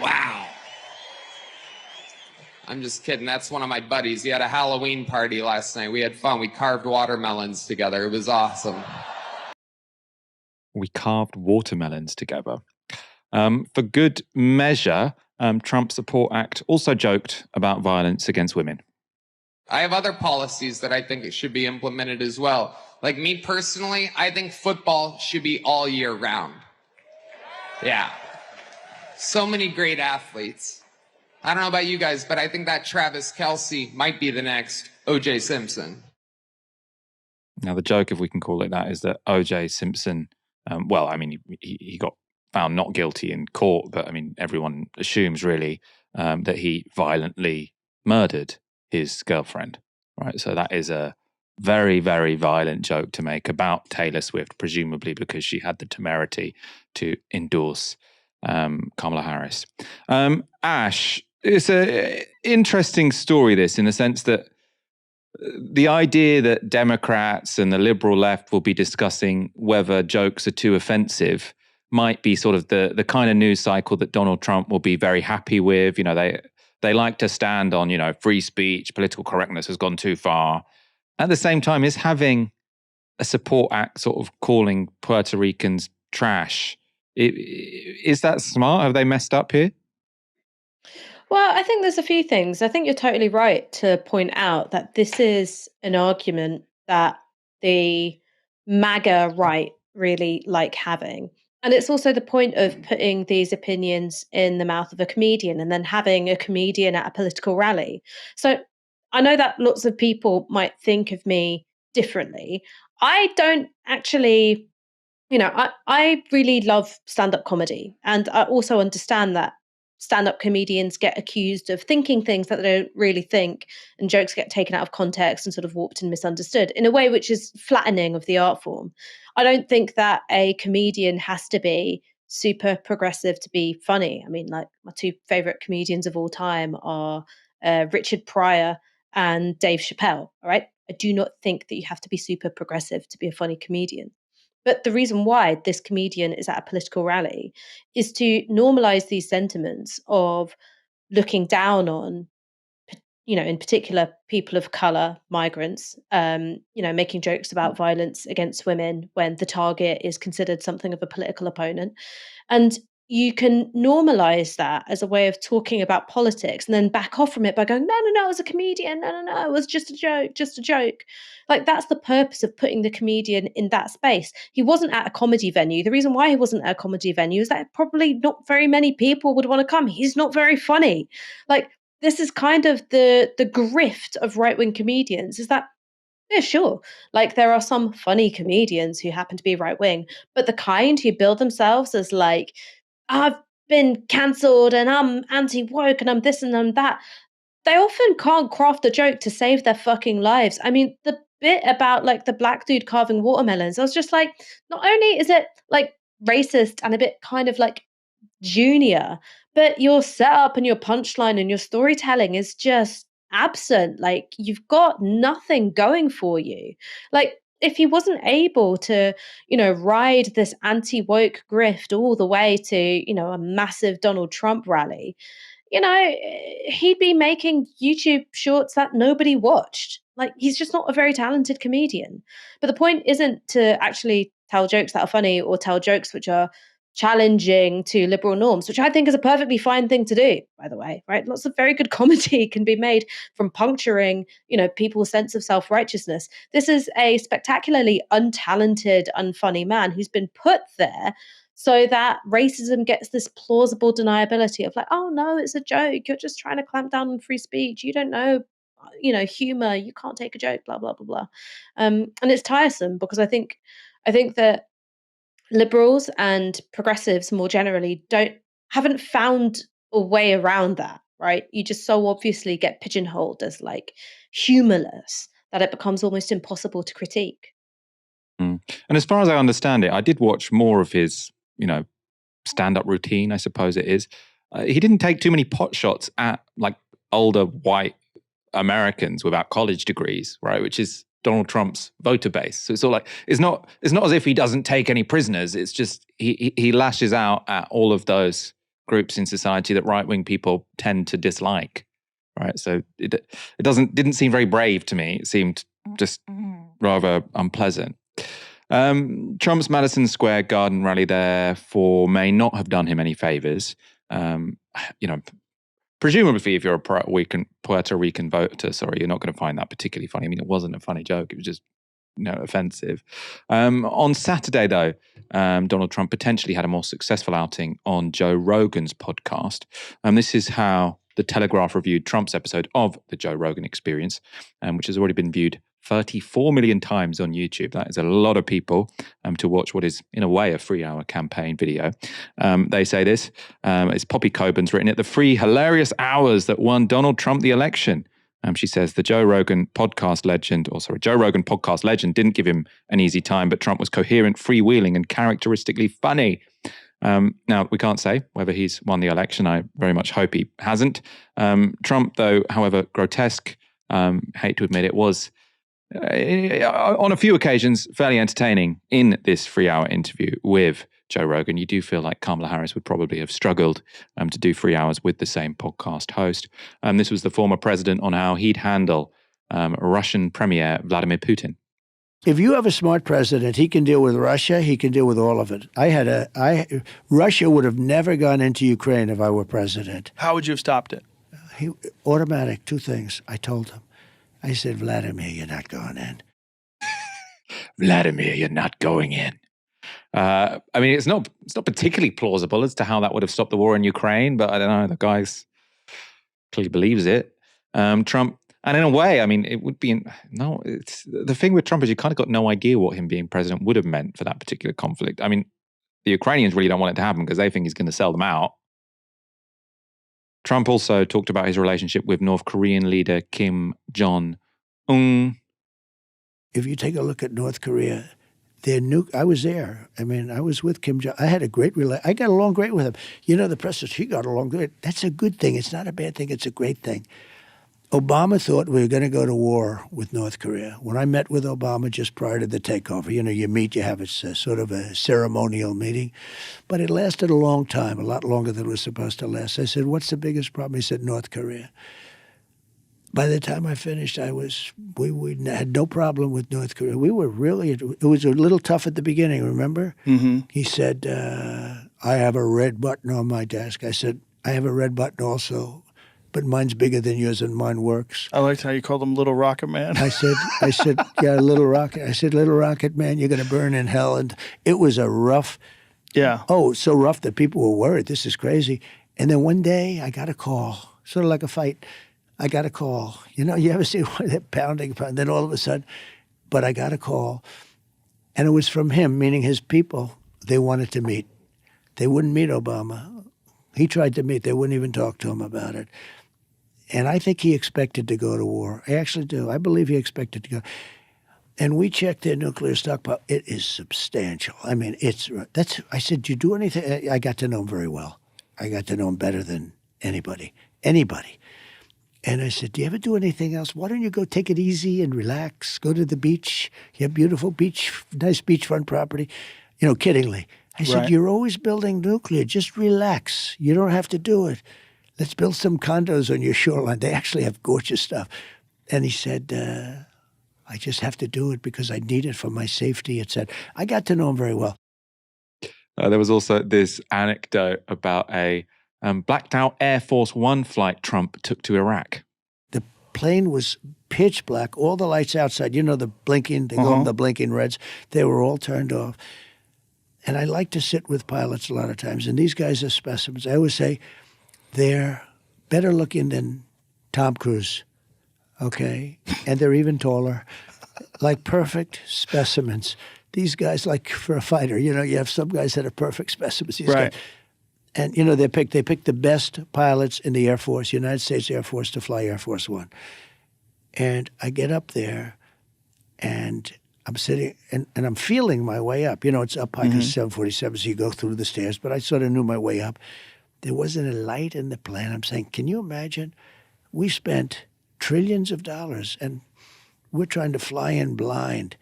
Wow. I'm just kidding. That's one of my buddies. He had a Halloween party last night. We had fun. We carved watermelons together. It was awesome. We carved watermelons together. For good measure, Trump Support Act also joked about violence against women. I have other policies that I think it should be implemented as well. Like me personally, I think football should be all year round. Yeah. So many great athletes. I don't know about you guys, but I think that Travis Kelce might be the next O.J. Simpson. Now, the joke, if we can call it that, is that O.J. Simpson, he got found not guilty in court, but everyone assumes really that he violently murdered his girlfriend, right? So that is a very, very violent joke to make about Taylor Swift, presumably because she had the temerity to endorse Kamala Harris. Ash, it's an interesting story, this, in the sense that the idea that Democrats and the liberal left will be discussing whether jokes are too offensive might be sort of the kind of news cycle that Donald Trump will be very happy with. You know, they like to stand on, free speech, political correctness has gone too far. At the same time, is having a support act sort of calling Puerto Ricans trash. Is that smart? Have they messed up here? Well, I think there's a few things. I think you're totally right to point out that this is an argument that the MAGA right really like having. And it's also the point of putting these opinions in the mouth of a comedian and then having a comedian at a political rally. So I know that lots of people might think of me differently. I don't actually, I really love stand-up comedy. And I also understand that stand-up comedians get accused of thinking things that they don't really think, and jokes get taken out of context and sort of warped and misunderstood in a way which is flattening of the art form. I don't think that a comedian has to be super progressive to be funny. I mean, like, my two favorite comedians of all time are Richard Pryor and Dave Chappelle. All right. I do not think that you have to be super progressive to be a funny comedian. But the reason why this comedian is at a political rally is to normalize these sentiments of looking down on, in particular, people of color, migrants, making jokes about violence against women when the target is considered something of a political opponent. And you can normalize that as a way of talking about politics and then back off from it by going, no, it was a comedian. No, it was just a joke. Like, that's the purpose of putting the comedian in that space. He wasn't at a comedy venue. The reason why he wasn't at a comedy venue is that probably not very many people would want to come. He's not very funny. Like, this is kind of the grift of right-wing comedians, is that, yeah, sure. Like, there are some funny comedians who happen to be right-wing, but the kind who build themselves as like, I've been cancelled and I'm anti-woke and I'm this and I'm that, they often can't craft a joke to save their fucking lives. I mean, the bit about like the black dude carving watermelons, I was just like, not only is it like racist and a bit kind of like junior, but your setup and your punchline and your storytelling is just absent. Like, you've got nothing going for you. Like, if he wasn't able to, ride this anti-woke grift all the way to, a massive Donald Trump rally, he'd be making YouTube shorts that nobody watched. Like, he's just not a very talented comedian. But the point isn't to actually tell jokes that are funny or tell jokes which are challenging to liberal norms, which I think is a perfectly fine thing to do, by the way, right? Lots of very good comedy can be made from puncturing, people's sense of self-righteousness. This is a spectacularly untalented, unfunny man who's been put there so that racism gets this plausible deniability of like, oh no, it's a joke. You're just trying to clamp down on free speech. You don't know, humor. You can't take a joke, blah, blah, blah, blah. And it's tiresome because I think that liberals and progressives more generally haven't found a way around that, right? You just so obviously get pigeonholed as like humorless that it becomes almost impossible to critique. And as far as I understand it, I did watch more of his, stand-up routine, I suppose it is. He didn't take too many pot shots at like older white Americans without college degrees, right? Which is Donald Trump's voter base. So it's all like, it's not as if he doesn't take any prisoners. It's just he lashes out at all of those groups in society that right-wing people tend to dislike, right? So it didn't seem very brave to me. It seemed just rather unpleasant. Trump's Madison Square Garden rally therefore may not have done him any favors. Presumably, if you're a Puerto Rican voter, you're not going to find that particularly funny. I mean, it wasn't a funny joke. It was just, offensive. On Saturday, though, Donald Trump potentially had a more successful outing on Joe Rogan's podcast. This is how The Telegraph reviewed Trump's episode of The Joe Rogan Experience, which has already been viewed 34 million times on YouTube. That is a lot of people to watch what is, in a way, a 3-hour campaign video. They say this, it's Poppy Coburn's written it, the 3 hilarious hours that won Donald Trump the election. She says the Joe Rogan podcast legend didn't give him an easy time, but Trump was coherent, freewheeling, and characteristically funny. Now, we can't say whether he's won the election. I very much hope he hasn't. Trump, though, however grotesque, hate to admit it, was on a few occasions fairly entertaining in this 3-hour interview with Joe Rogan. You do feel like Kamala Harris would probably have struggled to do 3 hours with the same podcast host. This was the former president on how he'd handle Russian Premier Vladimir Putin. If you have a smart president, he can deal with Russia. He can deal with all of it. Russia would have never gone into Ukraine if I were president. How would you have stopped it? Automatic, 2 things. I told him. I said, Vladimir, you're not going in. Vladimir, you're not going in. I mean, it's not particularly plausible as to how that would have stopped the war in Ukraine, but I don't know. The guy clearly believes it. Trump, and in a way, I mean, it would be it's the thing with Trump is you kind of got no idea what him being president would have meant for that particular conflict. I mean, the Ukrainians really don't want it to happen because they think he's going to sell them out. Trump also talked about his relationship with North Korean leader Kim Jong-un. If you take a look at North Korea, I was there. I mean, I was with Kim Jong. I had a great I got along great with him. The press says he got along great. That's a good thing. It's not a bad thing. It's a great thing. Obama thought we were going to go to war with North Korea. When I met with Obama just prior to the takeover, you meet, you have a sort of a ceremonial meeting. But it lasted a long time, a lot longer than it was supposed to last. I said, what's the biggest problem? He said, North Korea. By the time I finished, we had no problem with North Korea. We were really, it was a little tough at the beginning, remember? Mm-hmm. He said, I have a red button on my desk. I said, I have a red button also, but mine's bigger than yours and mine works. I liked how you called him Little Rocket Man. I said, yeah, Little Rocket. I said, Little Rocket Man, you're going to burn in hell. And it was a rough, so rough that people were worried. This is crazy. And then one day I got a call, sort of like a fight. I got a call. You ever see one of that pounding, then all of a sudden, but I got a call. And it was from him, meaning his people. They wanted to meet. They wouldn't meet Obama. He tried to meet. They wouldn't even talk to him about it. And I think he expected to go to war. I actually do. I believe he expected to go. And we checked their nuclear stockpile. It is substantial. I mean, I said, do you do anything? I got to know him very well. I got to know him better than anybody. And I said, do you ever do anything else? Why don't you go take it easy and relax? Go to the beach. You have beautiful beach, nice beachfront property. Kiddingly. I said, You're always building nuclear. Just relax. You don't have to do it. let's build some condos on your shoreline. They actually have gorgeous stuff. And he said, I just have to do it because I need it for my safety, etc. I got to know him very well. There was also this anecdote about a blacked out Air Force One flight Trump took to Iraq. The plane was pitch black, all the lights outside, you know, the blinking, they call them the blinking reds, they were all turned off. And I like to sit with pilots a lot of times, and these guys are specimens. I always say they're better looking than Tom Cruise, okay? And they're even taller, like perfect specimens. These guys, like for a fighter, you know, you have some guys that are perfect specimens. These guys, and, you know, they pick the best pilots in the Air Force, United States Air Force, to fly Air Force One. And I get up there, and I'm sitting, and I'm feeling my way up. You know, it's up high because 747, so you go through the stairs. But I sort of knew my way up. There wasn't a light in the plane. I'm saying, can you imagine? We spent trillions of dollars, and we're trying to fly in blind.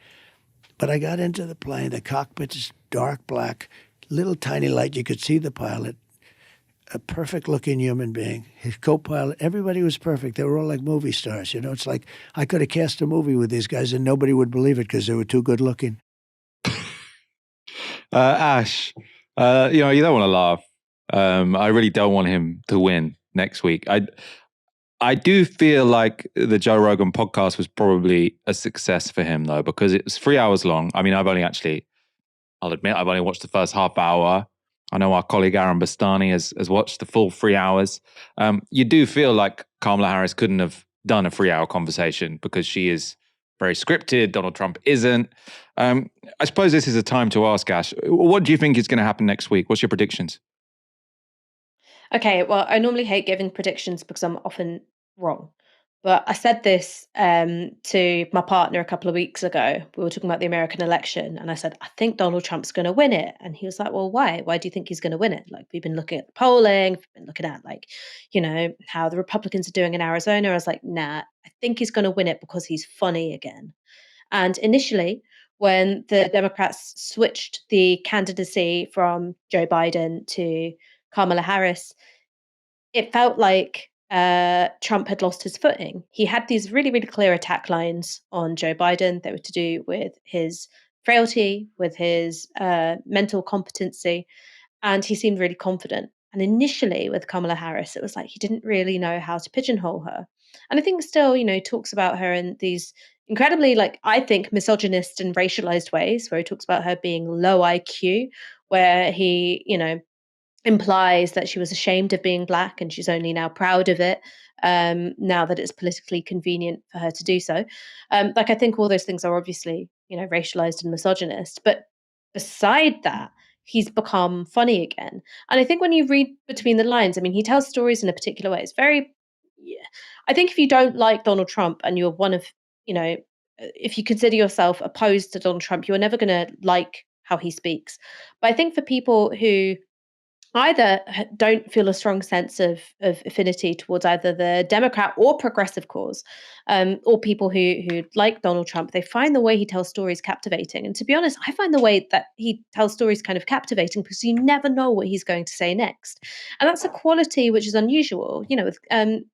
But I got into the plane. The cockpit is dark black, little tiny light. You could see the pilot, a perfect-looking human being. His co-pilot, everybody was perfect. They were all like movie stars. You know, it's like I could have cast a movie with these guys and nobody would believe it because they were too good-looking. Ash, you know, you don't want to laugh. I really don't want him to win next week. I do feel like the Joe Rogan podcast was probably a success for him, though, because it was 3 hours long. I mean, I'll admit, I've only watched the first half hour. I know our colleague Aaron Bastani has watched the full 3 hours. You do feel like Kamala Harris couldn't have done a 3-hour conversation because she is very scripted. Donald Trump isn't. I suppose this is a time to ask, Ash, what do you think is going to happen next week? What's your predictions? Okay, well, I normally hate giving predictions because I'm often wrong. But I said this to my partner a couple of weeks ago. We were talking about the American election, and I said, I think Donald Trump's going to win it. And he was like, well, why? Why do you think he's going to win it? Like, we've been looking at the polling, we've been looking at, like, you know, how the Republicans are doing in Arizona. I was like, nah, I think he's going to win it because he's funny again. And initially, when the Democrats switched the candidacy from Joe Biden to Kamala Harris, it felt like Trump had lost his footing. He had these really, really clear attack lines on Joe Biden. They were to do with his frailty, with his mental competency, and he seemed really confident. And initially with Kamala Harris, it was like he didn't really know how to pigeonhole her. And I think still, you know, he talks about her in these incredibly, like, I think, misogynist and racialized ways, where he talks about her being low IQ, where he, you know, implies that she was ashamed of being black and she's only now proud of it now that it's politically convenient for her to do so. Like, I think all those things are obviously, you know, racialized and misogynist. But beside that, he's become funny again. And I think when you read between the lines, I mean, he tells stories in a particular way. It's very, yeah. I think if you don't like Donald Trump and you're one of, you know, if you consider yourself opposed to Donald Trump, you're never going to like how he speaks. But I think for people who either don't feel a strong sense of affinity towards either the Democrat or progressive cause, or people who like Donald Trump, they find the way he tells stories captivating. And to be honest, I find the way that he tells stories kind of captivating because you never know what he's going to say next, and that's a quality which is unusual. You know, with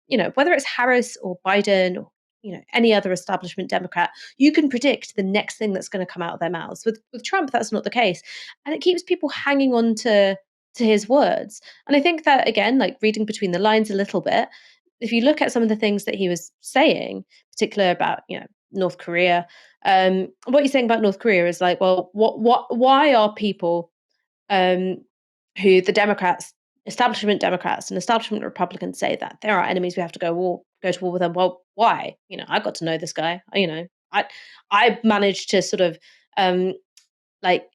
you know, whether it's Harris or Biden or, you know, any other establishment Democrat, you can predict the next thing that's going to come out of their mouths. With Trump, that's not the case, and it keeps people hanging on to his words. And I think that, again, like reading between the lines a little bit, if you look at some of the things that he was saying, particularly about, you know, North Korea, what he's saying about North Korea is like, well, why are people who the Democrats, establishment Democrats and establishment Republicans say that they're our enemies, we have to go to war with them? Well, why? You know, I got to know this guy. You know, I managed to sort of like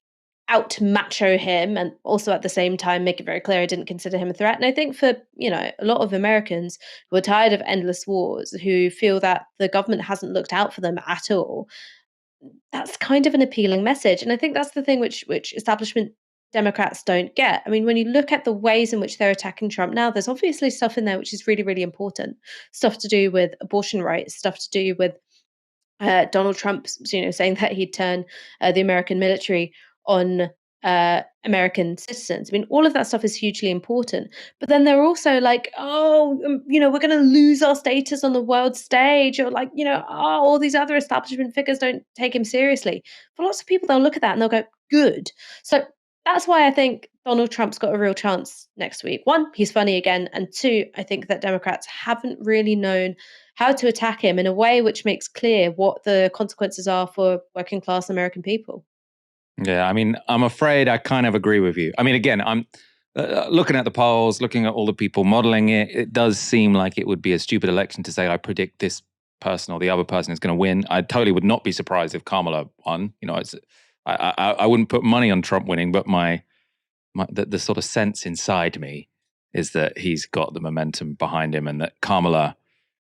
out macho him, and also at the same time make it very clear I didn't consider him a threat. And I think for, you know, a lot of Americans who are tired of endless wars, who feel that the government hasn't looked out for them at all, that's kind of an appealing message. And I think that's the thing which establishment Democrats don't get. I mean, when you look at the ways in which they're attacking Trump now, there's obviously stuff in there which is really, really important. Stuff to do with abortion rights, stuff to do with Donald Trump, you know, saying that he'd turn the American military on American citizens. I mean, all of that stuff is hugely important. But then they're also like, we're going to lose our status on the world stage, or like, all these other establishment figures don't take him seriously. For lots of people, they'll look at that and they'll go, good. So that's why I think Donald Trump's got a real chance next week. One, he's funny again. And two, I think that Democrats haven't really known how to attack him in a way which makes clear what the consequences are for working class American people. Yeah, I mean, I'm afraid I kind of agree with you. I mean, again, I'm looking at the polls, looking at all the people modeling it. It does seem like it would be a stupid election to say, I predict this person or the other person is going to win. I totally would not be surprised if Kamala won. I wouldn't put money on Trump winning, but the sort of sense inside me is that he's got the momentum behind him, and that Kamala,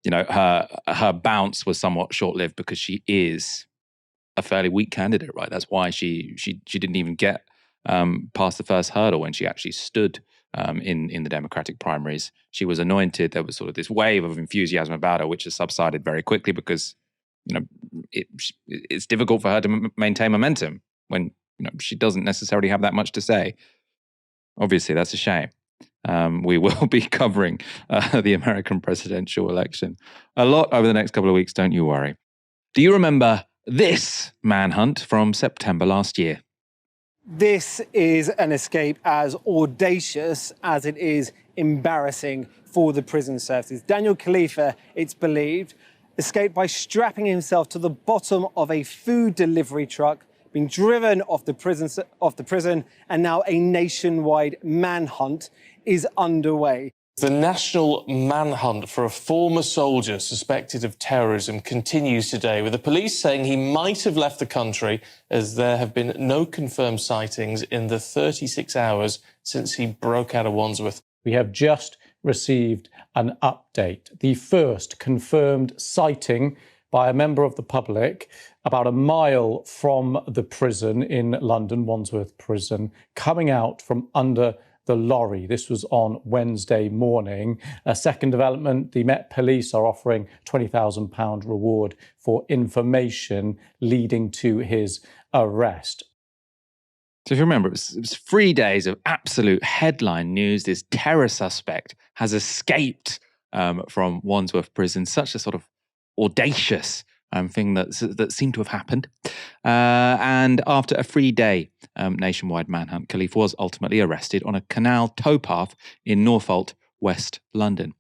her bounce was somewhat short-lived because she is a fairly weak candidate, right? That's why she didn't even get past the first hurdle when she actually stood in the Democratic primaries. She was anointed. There was sort of this wave of enthusiasm about her, which has subsided very quickly because it's difficult for her to maintain momentum when she doesn't necessarily have that much to say. Obviously, that's a shame. We will be covering the American presidential election a lot over the next couple of weeks, don't you worry. Do you remember this manhunt from September last year? This is an escape as audacious as it is embarrassing for the prison services. Daniel Khalife, it's believed, escaped by strapping himself to the bottom of a food delivery truck, being driven off the prison, and now a nationwide manhunt is underway. The national manhunt for a former soldier suspected of terrorism continues today, with the police saying he might have left the country, as there have been no confirmed sightings in the 36 hours since he broke out of Wandsworth. We have just received an update, the first confirmed sighting by a member of the public about a mile from the prison in London, Wandsworth Prison, coming out from under the lorry. This was on Wednesday morning. A second development, the Met Police are offering £20,000 reward for information leading to his arrest. So if you remember, it was 3 days of absolute headline news. This terror suspect has escaped from Wandsworth Prison. Such a sort of audacious thing that seemed to have happened. And after a 3-day nationwide manhunt, Khalife was ultimately arrested on a canal towpath in Northolt, West London.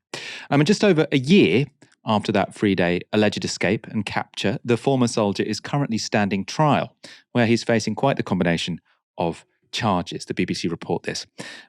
And just over a year after that 3-day alleged escape and capture, the former soldier is currently standing trial, where he's facing quite the combination of charges. The BBC report this.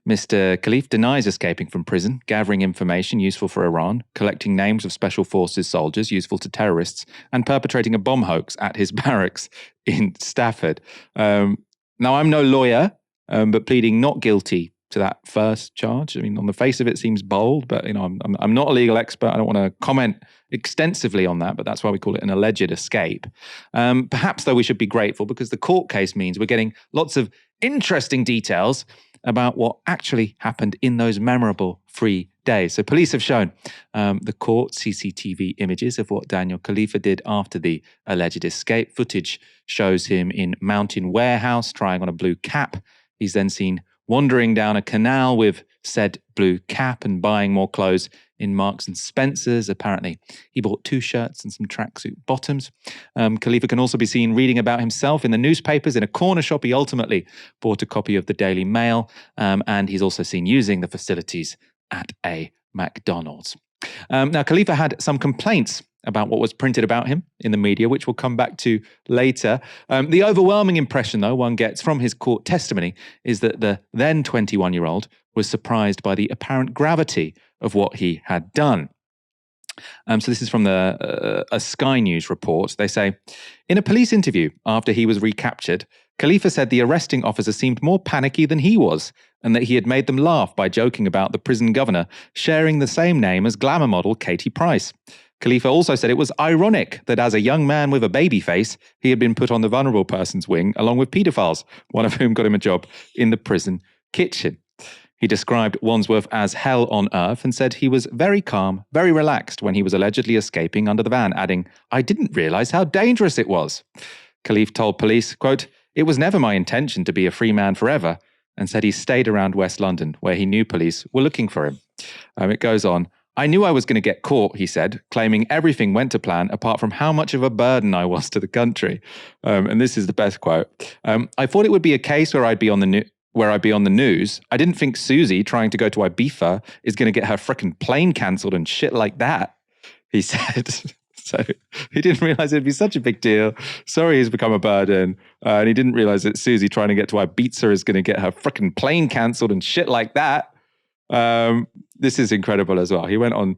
Mr. Khalife denies escaping from prison, gathering information useful for Iran, collecting names of special forces soldiers useful to terrorists, and perpetrating a bomb hoax at his barracks in Stafford. Now, I'm no lawyer, but pleading not guilty to that first charge. I mean, on the face of it, seems bold, but I'm not a legal expert. I don't want to comment extensively on that, but that's why we call it an alleged escape. Perhaps, though, we should be grateful because the court case means we're getting lots of interesting details about what actually happened in those memorable 3 days. So police have shown the court CCTV images of what Daniel Khalife did after the alleged escape. Footage shows him in Mountain Warehouse trying on a blue cap. He's then seen wandering down a canal with said blue cap and buying more clothes in Marks and Spencer's. Apparently, he bought 2 shirts and some tracksuit bottoms. Khalife can also be seen reading about himself in the newspapers. In a corner shop, he ultimately bought a copy of the Daily Mail, and he's also seen using the facilities at a McDonald's. Now, Khalife had some complaints about what was printed about him in the media, which we'll come back to later. The overwhelming impression, though, one gets from his court testimony is that the then 21-year-old was surprised by the apparent gravity of what he had done. So this is from a Sky News report. They say, in a police interview after he was recaptured, Khalife said the arresting officer seemed more panicky than he was, and that he had made them laugh by joking about the prison governor sharing the same name as glamour model Katie Price. Khalife also said it was ironic that as a young man with a baby face, he had been put on the vulnerable persons wing along with paedophiles, one of whom got him a job in the prison kitchen. He described Wandsworth as hell on earth and said he was very calm, very relaxed when he was allegedly escaping under the van, adding, "I didn't realise how dangerous it was." Khalife told police, quote, it was never my intention to be a free man forever, and said he stayed around West London, where he knew police were looking for him. It goes on. I knew I was going to get caught, he said, claiming everything went to plan apart from how much of a burden I was to the country. And this is the best quote. I thought it would be a case where I'd be on the news. I didn't think Susie trying to go to Ibiza is going to get her frickin' plane cancelled and shit like that, he said. So he didn't realize it'd be such a big deal. Sorry, he's become a burden. And he didn't realize that Susie trying to get to Ibiza is going to get her frickin' plane cancelled and shit like that. This is incredible as well. He went on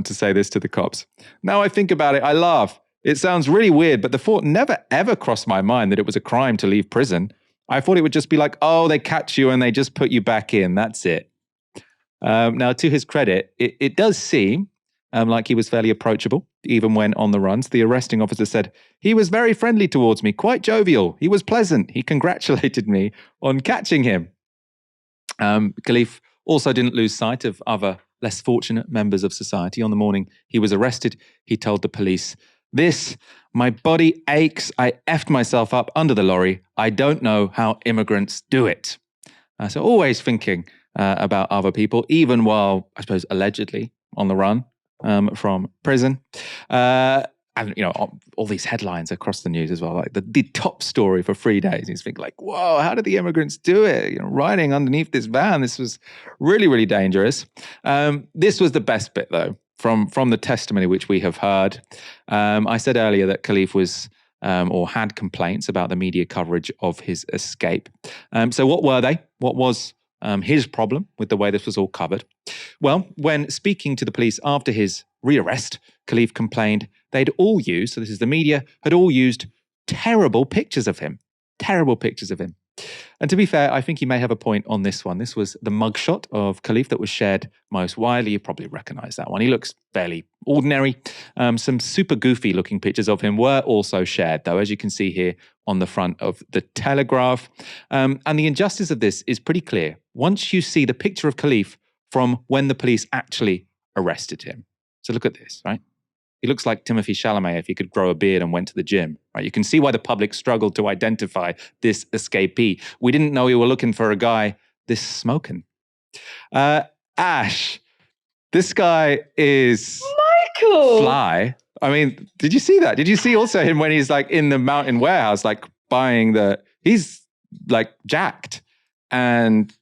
to say this to the cops. Now I think about it, I laugh. It sounds really weird, but the thought never ever crossed my mind that it was a crime to leave prison. I thought it would just be like, oh, they catch you and they just put you back in. That's it. Now, to his credit, it does seem like he was fairly approachable, even when on the runs. The arresting officer said, he was very friendly towards me, quite jovial. He was pleasant. He congratulated me on catching him. Khalife also didn't lose sight of other less fortunate members of society. On the morning he was arrested, he told the police, my body aches. I effed myself up under the lorry. I don't know how immigrants do it. So always thinking about other people, even while, I suppose, allegedly on the run from prison. And, all these headlines across the news as well, like the top story for 3 days. You think like, whoa, how did the immigrants do it? Riding underneath this van. This was really, really dangerous. This was the best bit, though, from the testimony which we have heard. I said earlier that Khalife was or had complaints about the media coverage of his escape. So what were they? What was his problem with the way this was all covered? Well, when speaking to the police after his rearrest, Khalife complained they'd all used, so this is the media, had all used terrible pictures of him. Terrible pictures of him. And to be fair, I think he may have a point on this one. This was the mugshot of Khalife that was shared most widely. You probably recognize that one. He looks fairly ordinary. Some super goofy looking pictures of him were also shared, though, as you can see here on the front of the Telegraph. And the injustice of this is pretty clear. Once you see the picture of Khalife from when the police actually arrested him. So look at this, right? He looks like Timothée Chalamet if he could grow a beard and went to the gym. Right? You can see why the public struggled to identify this escapee. We didn't know we were looking for a guy this smoking. Ash, this guy is Michael fly. I mean, did you see that? Did you see also him when he's like in the mountain warehouse, like buying he's like jacked and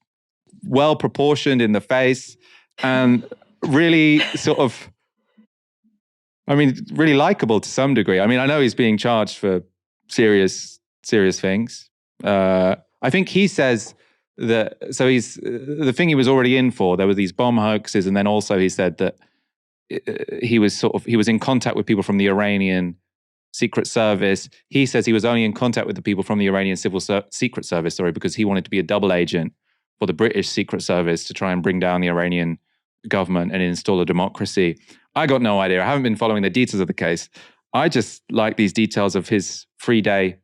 well proportioned in the face and really sort of, really likable to some degree. I mean, I know he's being charged for serious things. I think he says that, so he's, the thing he was already in for, there were these bomb hoaxes, and then also he said that he was in contact with people from the Iranian Secret Service. He says he was only in contact with the people from the Iranian Secret Service, because he wanted to be a double agent for the British Secret Service to try and bring down the Iranian government and install a democracy. I got no idea. I haven't been following the details of the case. I just like these details of his 3-day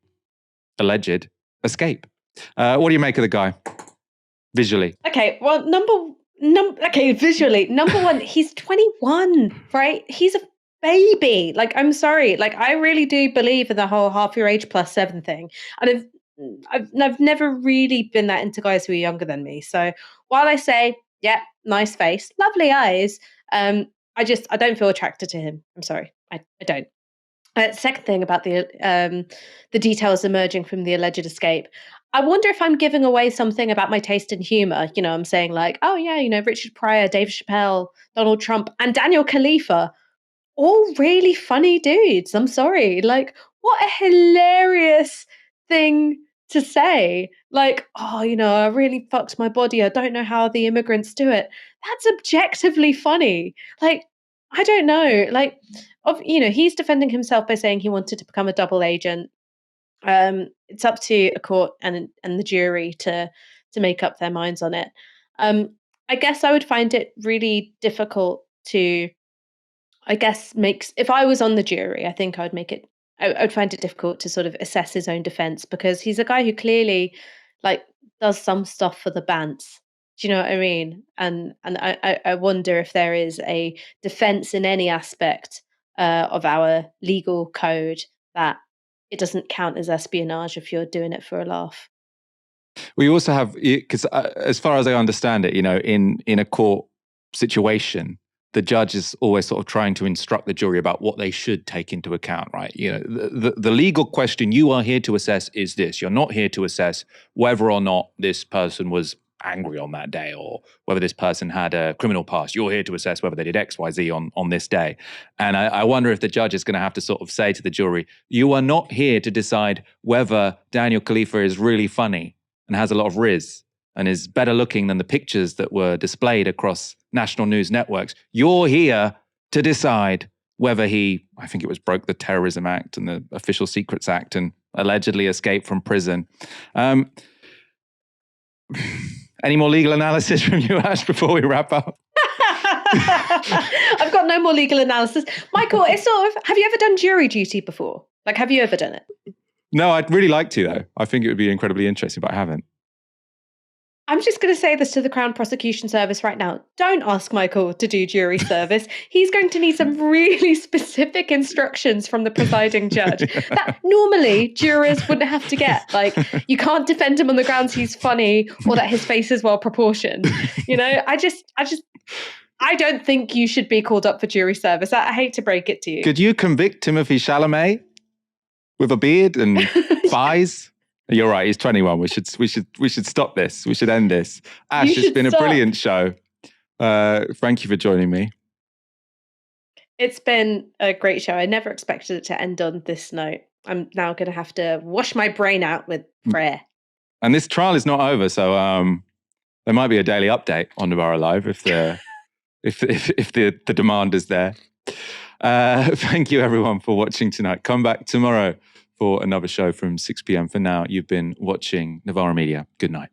alleged escape. What do you make of the guy visually? Okay, well, visually, number one, he's 21, right? He's a baby. Like, I'm sorry. Like, I really do believe in the whole half your age plus 7 thing. And I've never really been that into guys who are younger than me. So while I say, yeah, nice face, lovely eyes, I don't feel attracted to him. I'm sorry. I don't. Second thing about the details emerging from the alleged escape, I wonder if I'm giving away something about my taste in humor. I'm saying like, oh yeah, Richard Pryor, Dave Chappelle, Donald Trump, and Daniel Khalife, all really funny dudes. I'm sorry. Like, what a hilarious thing to say. Like, oh, I really fucked my body. I don't know how the immigrants do it. That's objectively funny. Like, I don't know. Like, he's defending himself by saying he wanted to become a double agent. It's up to a court and the jury to make up their minds on it. I guess I would find it really difficult to, if I was on the jury, I think I would find it difficult to sort of assess his own defense, because he's a guy who clearly like does some stuff for the bants. Do you know what I mean? And I wonder if there is a defense in any aspect of our legal code that it doesn't count as espionage if you're doing it for a laugh. We also have, because as far as I understand it, in a court situation, the judge is always sort of trying to instruct the jury about what they should take into account, right? The legal question you are here to assess is this. You're not here to assess whether or not this person was angry on that day or whether this person had a criminal past. You're here to assess whether they did X, Y, Z on this day. And I wonder if the judge is going to have to sort of say to the jury, you are not here to decide whether Daniel Khalife is really funny and has a lot of rizz and is better looking than the pictures that were displayed across national news networks. You're here to decide whether he, I think it was, broke the Terrorism Act and the Official Secrets Act and allegedly escaped from prison. Any more legal analysis from you, Ash, before we wrap up? I've got no more legal analysis. Michael, it's sort of, have you ever done jury duty before? Like, have you ever done it? No, I'd really like to, though. I think it would be incredibly interesting, but I haven't. I'm just going to say this to the Crown Prosecution Service right now. Don't ask Michael to do jury service. He's going to need some really specific instructions from the presiding judge that normally jurors wouldn't have to get. Like, you can't defend him on the grounds he's funny or that his face is well proportioned. I don't think you should be called up for jury service. I hate to break it to you. Could you convict Timothy Chalamet with a beard and thighs? You're right. He's 21. We should stop this. We should end this. Ash, it's been a brilliant show. Thank you for joining me. It's been a great show. I never expected it to end on this note. I'm now going to have to wash my brain out with prayer. And this trial is not over, so there might be a daily update on Novara Live if the demand is there. Thank you, everyone, for watching tonight. Come back tomorrow for another show from 6 p.m. For now, you've been watching Novara Media. Good night.